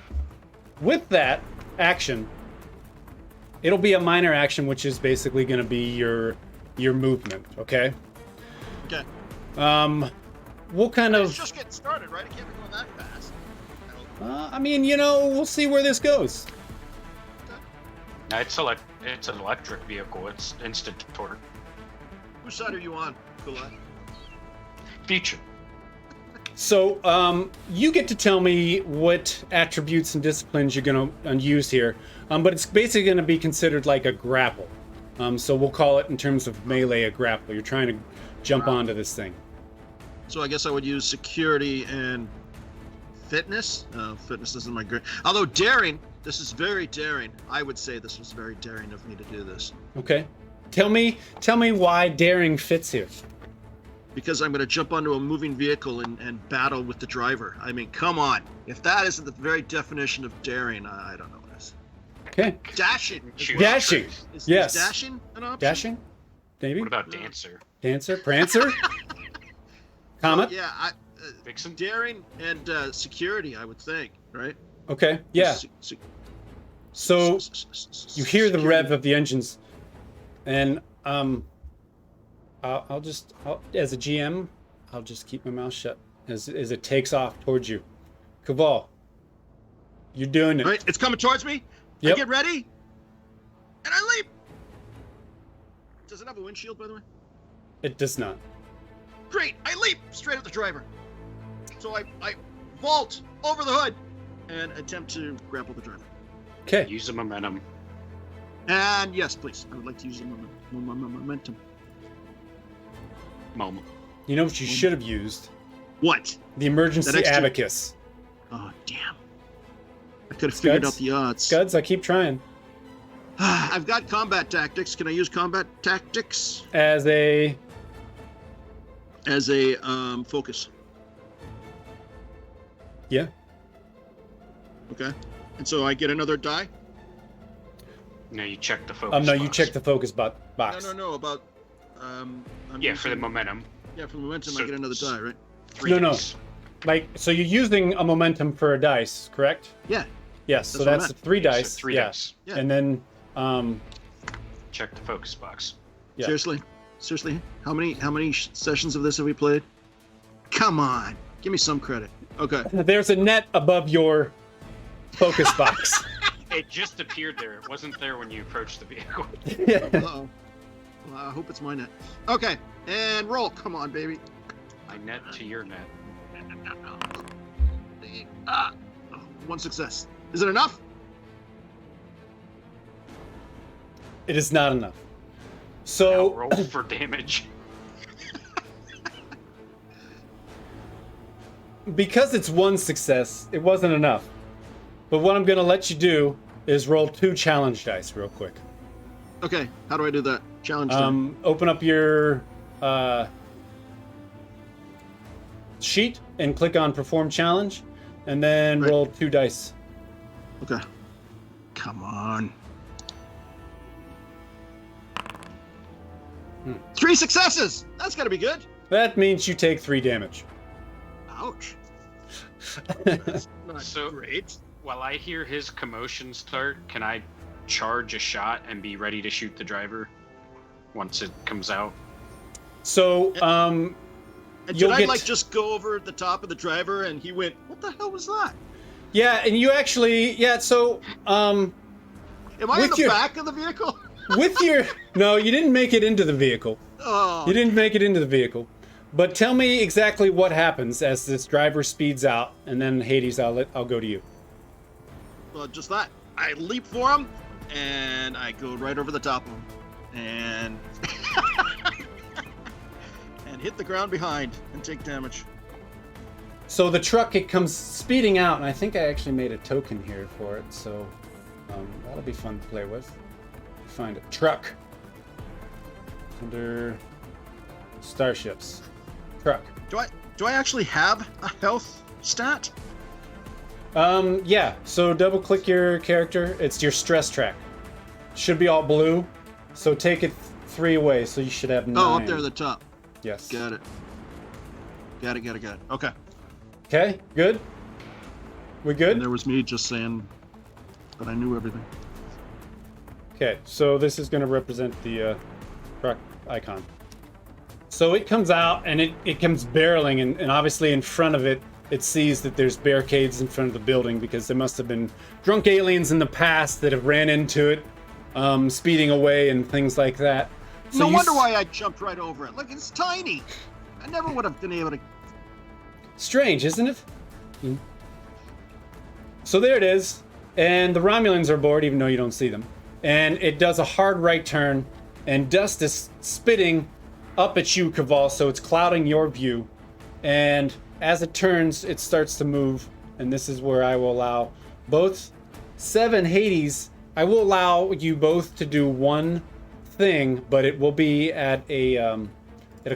with that action, it'll be a minor action, which is basically going to be your movement. Okay. Okay. We'll kind It's of. just getting started, right? It can't be going that fast. I mean, we'll see where this goes. No, it's an electric vehicle. It's instant torque. Whose side are you on, Kullat? Feature. So, you get to tell me what attributes and disciplines you're going to use here, but it's basically going to be considered like a grapple. So we'll call it in terms of melee a grapple. You're trying to jump onto this thing. So I guess I would use security and fitness. Fitness isn't my great. Although daring, this is very daring. I would say this was very daring of me to do this. Okay. Tell me why daring fits here. Because I'm going to jump onto a moving vehicle and battle with the driver. I mean, come on. If that isn't the very definition of daring, I don't know what is. Okay. Dashing. as Choose. well. Dashing. Is Yes. dashing an option? Dashing? Maybe? What about Dancer? Dancer? Prancer? Comet? Yeah, Vixen? daring and security, I would think, right? Okay. Yeah. So you hear the rev of the engines, and I'll as a GM, I'll just keep my mouth shut as it takes off towards you. Caval, you're doing it. Right, it's coming towards me. Yep. I get ready, and I leap. Does it have a windshield, by the way? It does not. Great! I leap straight at the driver. So I vault over the hood and attempt to grapple the driver. Okay. Use the momentum. And yes, please, I would like to use the momentum. Moment. You know what you should have used? What? The emergency That extra- abacus. Oh, damn. I could have figured out Scuds? the odds. Scuds, I keep trying. I've got combat tactics. Can I use combat tactics As a focus? yeah. Okay. And so I get another die? No, you check the focus. No, you box. check the focus box. No. About I'm Yeah, for the using- momentum. Yeah, for the momentum, So- I get another die, right? 3 No. dice. Like, so you're using a momentum for a dice, correct? Yeah. Yes. So That's what I that's meant. 3 So dice. 3 yeah. dice. Yeah. And then Check the focus box. Yeah. Seriously, how many sessions of this have we played? Come on, give me some credit. Okay. there's a net above your focus box. It just appeared there. It wasn't there when you approached the vehicle. Uh-oh. Well, I hope it's my net. Okay, and roll. Come on, baby. My net to your net. Ah, one success. Is it enough? It is not enough. Now So roll for damage. because it's one success, it wasn't enough. But what I'm going to let you do is roll 2 challenge dice real quick. Okay, how do I do that? Challenge time. Open up your sheet and click on Perform Challenge, and then Right. roll 2 dice. Okay. Come on. 3 successes! That's gotta be good. That means you take 3 damage. Ouch. That's not So- great. While I hear his commotion start, can I charge a shot and be ready to shoot the driver once it comes out? So, And You'll did I get- like just go over the top of the driver and he went, what the hell was that? yeah, and you actually, so, Am I in With the your- back of the vehicle? with your, no, you didn't make it into the vehicle. Oh, You didn't make it into the vehicle. But tell me exactly what happens as this driver speeds out, and then Hades, I'll go to you. well, just that. I leap for him, and I go right over the top of him, and and hit the ground behind and take damage. So the truck, it comes speeding out, and I think I actually made a token here for it, so that'll be fun to play with. Find a truck. Under Starships. Truck. Do I actually have a health stat? Yeah, so double click your character. It's your stress track. Should be all blue, so take it 3 away, so you should have 9. Oh, up there at the top. Yes. Got it. Got it. Okay. Okay, good? We And good? there was me just saying that I knew everything. Okay, so this is going to represent the truck icon. So it comes out, and it comes barreling, and obviously in front of it, it sees that there's barricades in front of the building because there must have been drunk aliens in the past that have ran into it, speeding away and things like that. So No you wonder why I jumped right over it. Look, it's tiny. I never would have been able to. Strange, isn't it? So there it is, and the Romulans are aboard, even though you don't see them. And it does a hard right turn, and dust is spitting up at you, Kaval, so it's clouding your view. And as it turns, it starts to move, and this is where I will allow both Sev and Hades. I will allow you both to do one thing, but it will be at a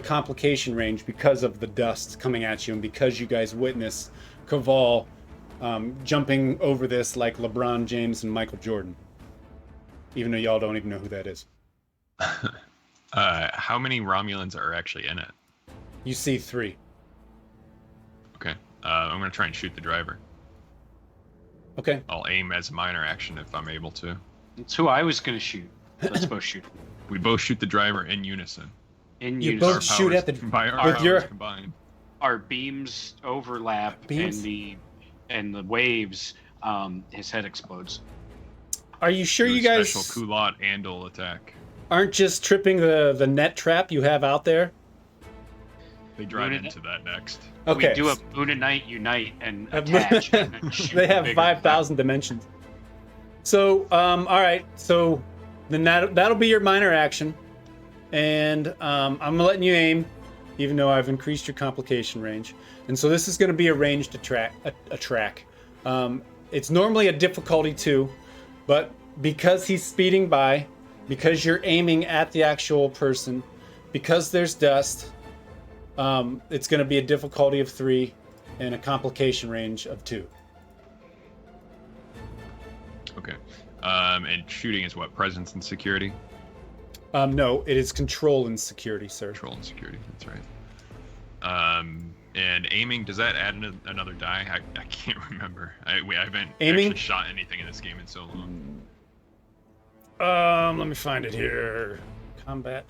complication range because of the dust coming at you, and because you guys witness Kaval jumping over this like LeBron James and Michael Jordan, even though y'all don't even know who that is. How many Romulans are actually in it? You see 3. Okay. I'm gonna try and shoot the driver. Okay. I'll aim as a minor action if I'm able to. It's who I was going to shoot. Let's both shoot. We both shoot the driver in unison. In You unison. both shoot at the by our with powers your combined. Our beams overlap, Beams? and the waves. His head explodes. Are you sure Do a you guys special Kullat Andal attack. aren't just tripping the net trap you have out there? They drive Moon and- into that next. Okay. We do a Moon and Night unite and attach. and then shoot They have bigger. 5,000 dimensions. So, all right. So then that'll be your minor action, and I'm letting you aim, even though I've increased your complication range. And so this is going to be a ranged track. It's normally a difficulty 2, but because he's speeding by, because you're aiming at the actual person, because there's dust, it's going to be a difficulty of 3 and a complication range of 2. Okay. And shooting is what? Presence and security? No, it is control and security, sir. Control and security, that's right. And aiming, does that add another die? I can't remember. I haven't Aiming? actually shot anything in this game in so long. Let me find it here. Combat.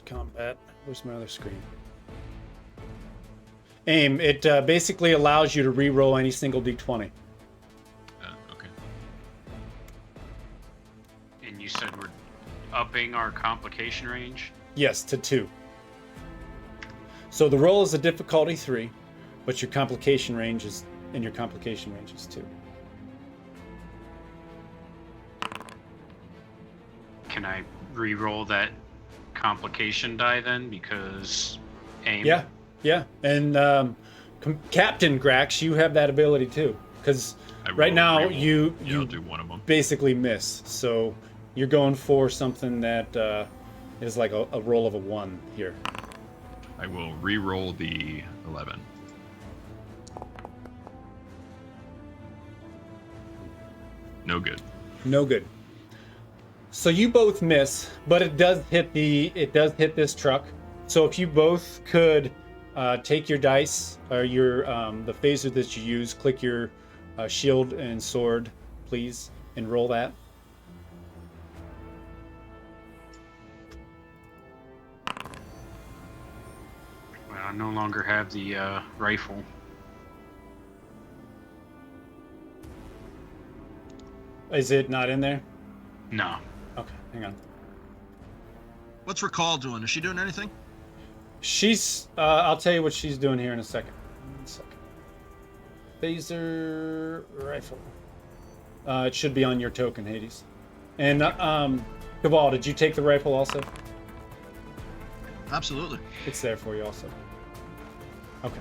Where's my other screen? Aim. It basically allows you to re-roll any single d20. Okay. upping our complication range? Yes, to 2. So the roll is a difficulty 3, but your complication range is 2. Can I re-roll that complication die then? Because aim. Yeah. And Captain Grax, you have that ability too, because I will right now re-roll. you I'll do one of them. basically miss. So you're going for something that is like a roll of a 1 here. I will re-roll the 11. No good. No good. So you both miss, but it does hit this truck. So if you both could take your dice or your the phaser that you use, click your shield and sword, please, and roll that. Well, I no longer have the rifle. Is it not in there? No. Okay, hang on. What's Recall doing? Is she doing anything? She's I'll tell you what she's doing here in a second. 1 second. Phaser rifle. It should be on your token, Hades. And Cabal, did you take the rifle also? Absolutely. It's there for you also. Okay.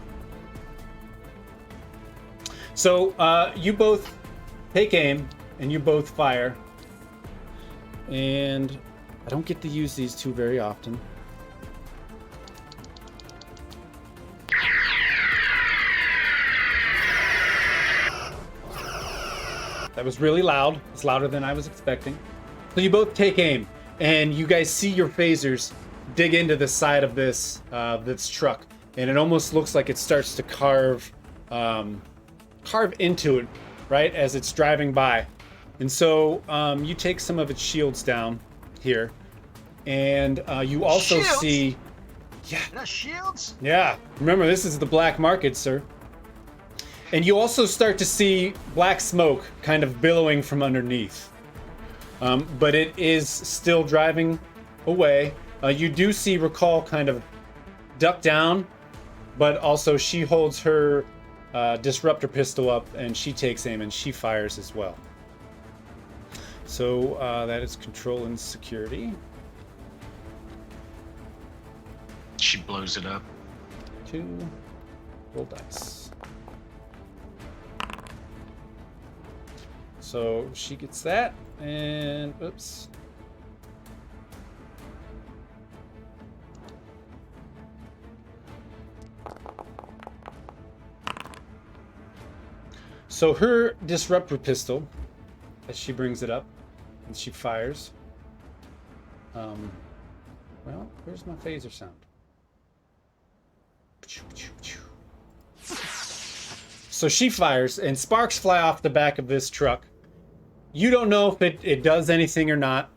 So you both take aim and you both fire. And I don't get to use these two very often. That was really loud. It's louder than I was expecting. So you both take aim, and you guys see your phasers dig into the side of this truck, and it almost looks like it starts to carve into it, right, as it's driving by. And so you take some of its shields down here, and you also Shields? see, That's shields? yeah, remember this is the black market, sir. And you also start to see black smoke kind of billowing from underneath. But it is still driving away. You do see Recall kind of duck down, but also she holds her disruptor pistol up and she takes aim and she fires as well. So that is control and security. She blows it up. 2 roll dice. So she gets that, and oops. So her disruptor pistol, as she brings it up, and she fires. Well, where's my phaser sound? So she fires, and sparks fly off the back of this truck. You don't know if it does anything or not,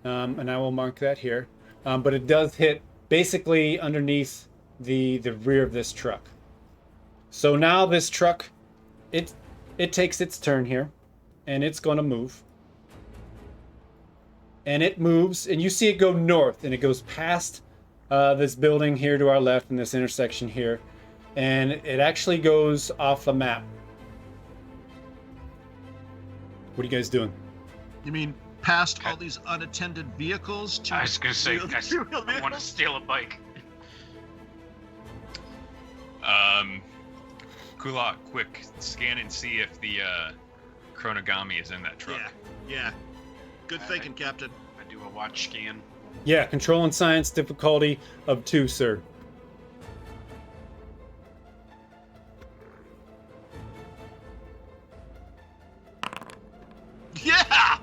and I will mark that here. But it does hit basically underneath the rear of this truck. So now this truck, it takes its turn here, and it's going to move. And it moves, and you see it go north, and it goes past this building here to our left in this intersection here. And it actually goes off the map. What are you guys doing? You mean past all these unattended vehicles to I was gonna say, real- I real want to vehicles? steal a bike. Kullat, quick, scan and see if the chronogami is in that truck. Yeah. Good thinking, Captain. I do a watch scan. Yeah, control and science difficulty of 2, sir. Yeah!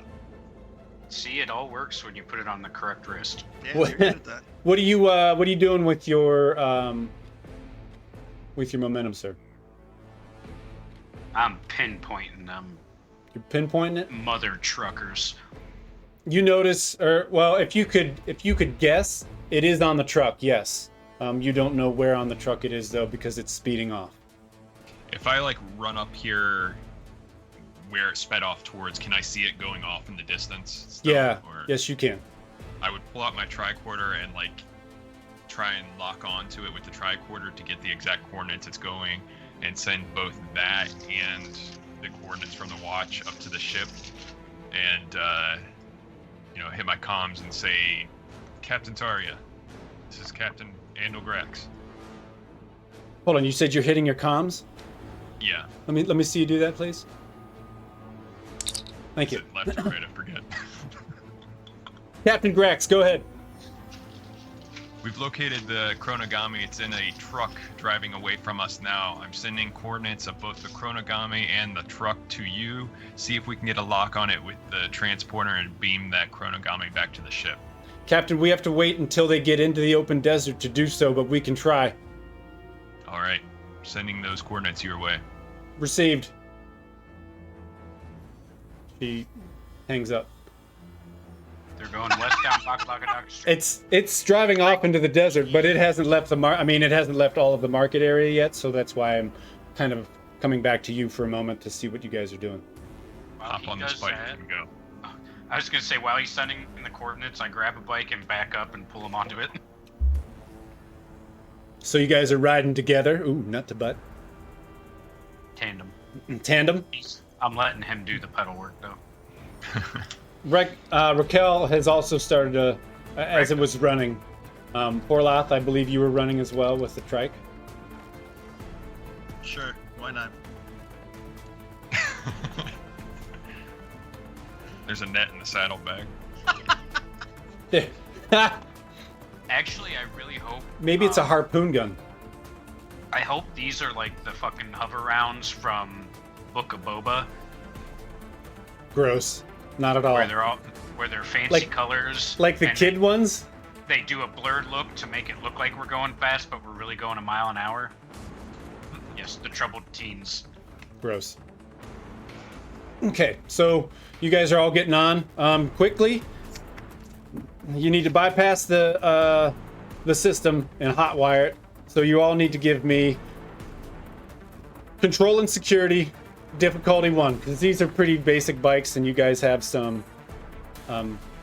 See, it all works when you put it on the correct wrist. Yeah, What- you're good at that. What are you doing with your momentum, sir? I'm pinpointing them You're pinpointing it. mother truckers. You notice, or well, if you could guess, it is on the truck. Yes. You don't know where on the truck it is though, because it's speeding off. If I run up here where it sped off towards, can I see it going off in the distance? still, Yeah. or- Yes, you can. I would pull out my tricorder and like try and lock onto it with the tricorder to get the exact coordinates it's going, and send both that and the coordinates from the watch up to the ship, and hit my comms and say, Captain Taria, this is Captain Andal Grax. Hold on, you said you're hitting your comms? Yeah. Let me see you do that, please. Thank you. Is it left or right? I forget. Captain Grax, go ahead. We've located the chronogami. It's in a truck driving away from us now. I'm sending coordinates of both the chronogami and the truck to you. See if we can get a lock on it with the transporter and beam that chronogami back to the ship. Captain, we have to wait until they get into the open desert to do so, but we can try. All right. Sending those coordinates your way. Received. She hangs up. They're going west down Bakalakadak Street. It's driving off into the desert, but it hasn't left it hasn't left all of the market area yet, so that's why I'm kind of coming back to you for a moment to see what you guys are doing. While Hop he on this does bike that- and go. I was gonna say, while he's sending the coordinates, I grab a bike and back up and pull him onto it. So you guys are riding together. Ooh, nut to butt. Tandem. In tandem. I'm letting him do the pedal work though. Raquel has also started as it was running. Porloth, I believe you were running as well with the trike. Sure, why not? There's a net in the saddlebag. Actually, I really hope. Maybe it's a harpoon gun. I hope these are like the fucking hover rounds from Book of Boba, Gross. Not at all. where they're fancy Like- colors. Like the and kid ones? They do a blurred look to make it look like we're going fast, but we're really going a mile an hour. Yes, the troubled teens. Gross. Okay, so you guys are all getting on. Quickly, you need to bypass the system and hotwire it. So you all need to give me control and security, difficulty 1, because these are pretty basic bikes, and you guys have some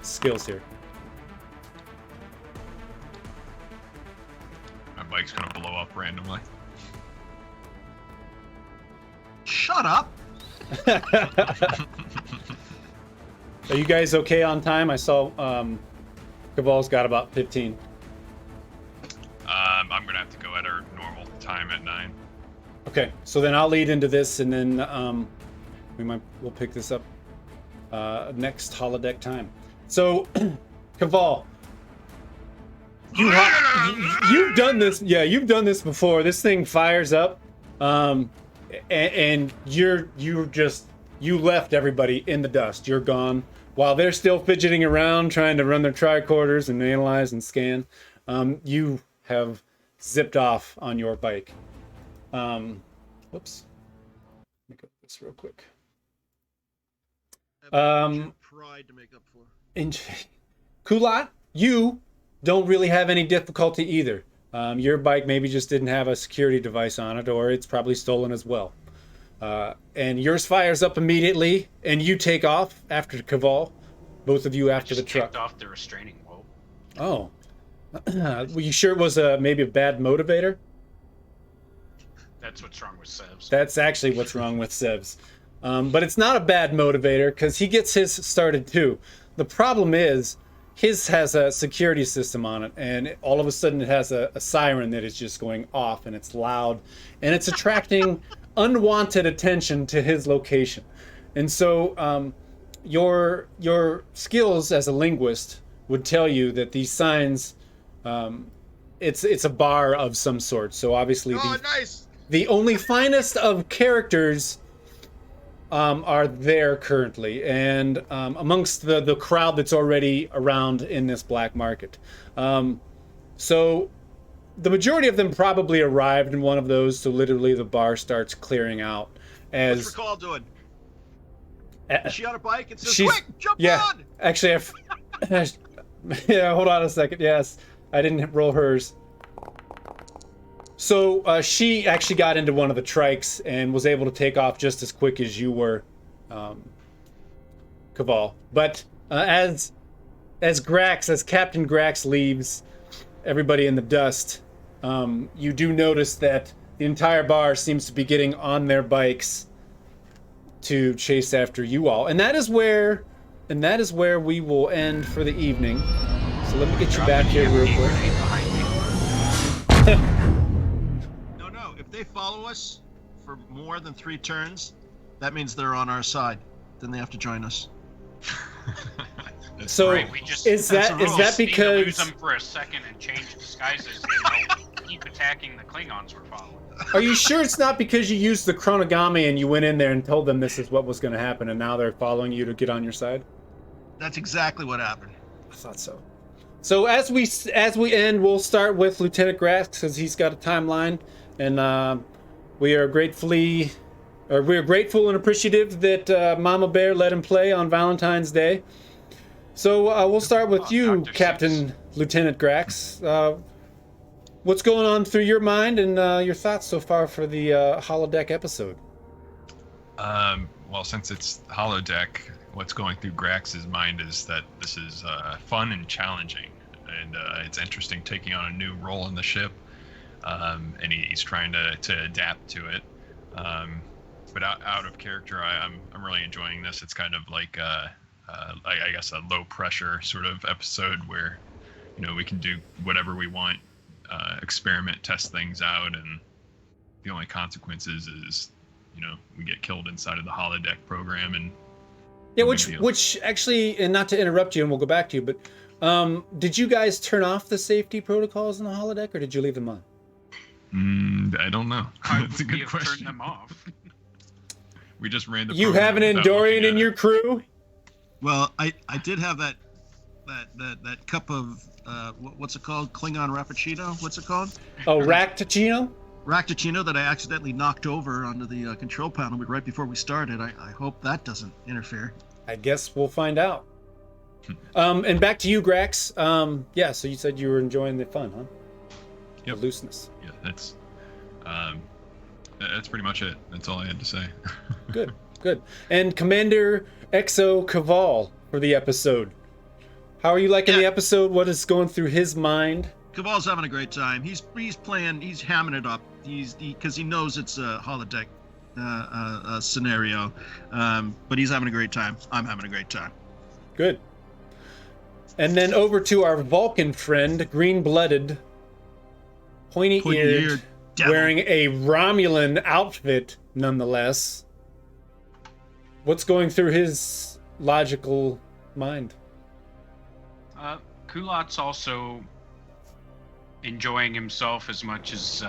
skills here. My bike's gonna blow up randomly. Shut up. Are you guys okay on time? I saw Caval's got about 15. I'm gonna have to go at our normal time at 9. Okay, so then I'll lead into this, and then we'll pick this up next holodeck time. So, Caval, you've done this. Yeah, you've done this before. This thing fires up, and you left everybody in the dust. You're gone while they're still fidgeting around trying to run their tricorders and analyze and scan. You have zipped off on your bike. Whoops. Let me go this real quick. Pride to make up for. Kullat, you don't really have any difficulty either. Your bike maybe just didn't have a security device on it, or it's probably stolen as well. And yours fires up immediately, and you take off after Caval. Both of you after the truck. Kicked off the restraining bolt. Oh. Were you sure it was maybe a bad motivator? That's what's wrong with Sebs. That's actually what's wrong with Sebs. But it's not a bad motivator, because he gets his started too. The problem is, his has a security system on it, and all of a sudden it has a siren that is just going off, and it's loud, and it's attracting unwanted attention to his location. And so your skills as a linguist would tell you that these signs, it's a bar of some sort. So obviously Nice. the only finest of characters are there currently, and amongst the crowd that's already around in this black market. So the majority of them probably arrived in one of those, so literally the bar starts clearing out. What's As Raquel doing? Is she on a bike and says, she's- "Quick, jump yeah, on!" actually, yeah, hold on a second. Yes, I didn't roll hers. So she actually got into one of the trikes and was able to take off just as quick as you were, Caval. But as as Captain Grax leaves everybody in the dust, you do notice that the entire bar seems to be getting on their bikes to chase after you all. And that is where we will end for the evening. So let me get you back here real quick. No. If they follow us for more than 3 turns, that means they're on our side. Then they have to join us. So Right, we just is that need to lose because them for a second and change disguises and they'll keep attacking the Klingons we're following? are you sure it's not because you used the chronogami and you went in there and told them this is what was going to happen and now they're following you to get on your side? That's exactly what happened. I thought so. So as we end, we'll start with Lieutenant Grax because he's got a timeline, and we are grateful and appreciative that Mama Bear let him play on Valentine's Day. So we'll start with you, Dr. Captain Lieutenant Grax. What's going on through your mind and your thoughts so far for the holodeck episode? Well, since it's holodeck, what's going through Grax's mind is that this is fun and challenging, and it's interesting taking on a new role in the ship, and he's trying to adapt to it. But out of character, I'm really enjoying this. It's kind of like I guess a low pressure sort of episode where we can do whatever we want, experiment, test things out, and the only consequences is we get killed inside of the holodeck program. And Yeah, which actually, and not to interrupt you, and we'll go back to you, but did you guys turn off the safety protocols in the holodeck, or did you leave them on? I don't know. That's a good question. Turned them off. We just ran the. You have an Andorian in your crew? Well, I did have that cup of what's it called? Klingon Rappuccino? What's it called? Oh, Racticino? Racticino that I accidentally knocked over onto the control panel right before we started. I hope that doesn't interfere. I guess we'll find out. And back to you, Grax. Yeah, so you said you were enjoying the fun, huh? Yep. The looseness. Yeah, that's pretty much it. That's all I had to say. Good. And Commander Exo Caval for the episode. How are you liking the episode? What is going through his mind? Caval's having a great time. He's playing. He's hamming it up. Because he knows it's a holodeck scenario. But he's having a great time. I'm having a great time. Good. And then over to our Vulcan friend, green-blooded, pointy-eared, devil. wearing a Romulan outfit, nonetheless. What's going through his logical mind? Kullat's also enjoying himself as much as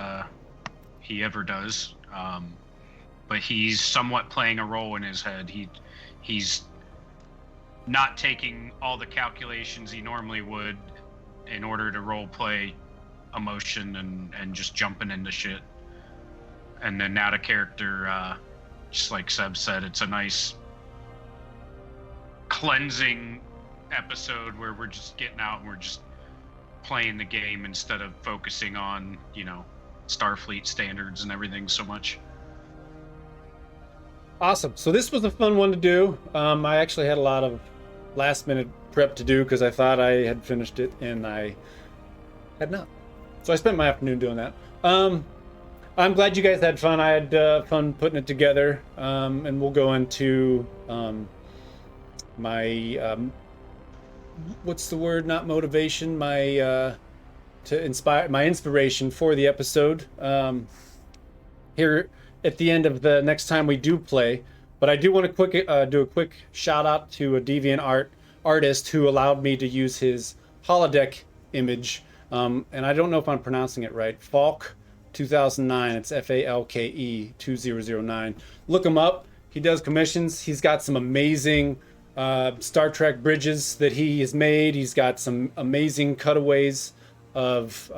he ever does, but he's somewhat playing a role in his head. He's not taking all the calculations he normally would in order to role play emotion and just jumping into shit. And then out of character, just like Seb said, it's a nice cleansing episode where we're just getting out and we're just playing the game instead of focusing on Starfleet standards and everything so much. Awesome. So this was a fun one to do. I actually had a lot of last minute prep to do because I thought I had finished it and I had not. So I spent my afternoon doing that. I'm glad you guys had fun. I had fun putting it together. And we'll go into my what's the word? Not motivation. My inspiration for the episode. Here at the end of the next time we do play. But I do want to do a quick shout out to a Deviant artist who allowed me to use his holodeck image. And I don't know if I'm pronouncing it right. Falk 2009. It's FALKE 2009. Look him up. He does commissions. He's got some amazing Star Trek bridges that he has made. He's got some amazing cutaways of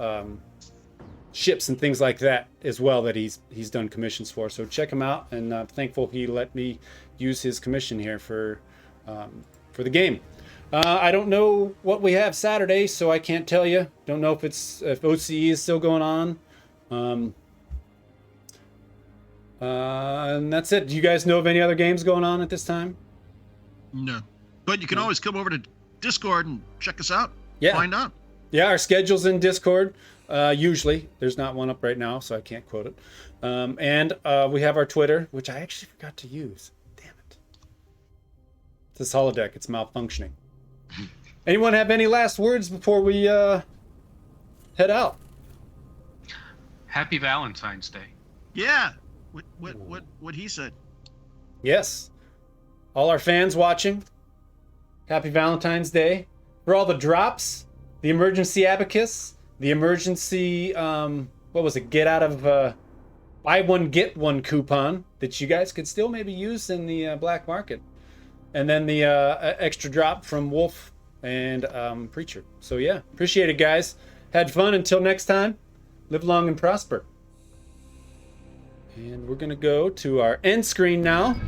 ships and things like that as well that he's done commissions for. So check him out, and I'm thankful he let me use his commission here for the game. I don't know what we have Saturday, so I can't tell you. Don't know if OCE is still going on. And that's it. Do you guys know of any other games going on at this time? No. But you can always come over to Discord and check us out. Yeah. Find out. Yeah, our schedule's in Discord. Usually, there's not one up right now, so I can't quote it. And we have our Twitter, which I actually forgot to use. Damn it! This holodeck, it's malfunctioning. Anyone have any last words before we head out? Happy Valentine's Day. Yeah. What he said. Yes. All our fans watching, happy Valentine's Day. For all the drops, the emergency abacus, the emergency, what was it, get out of, buy one, get one coupon that you guys could still maybe use in the black market. And then the extra drop from Wolf and Preacher. So yeah, appreciate it, guys. Had fun. Until next time, live long and prosper. And we're going to go to our end screen now.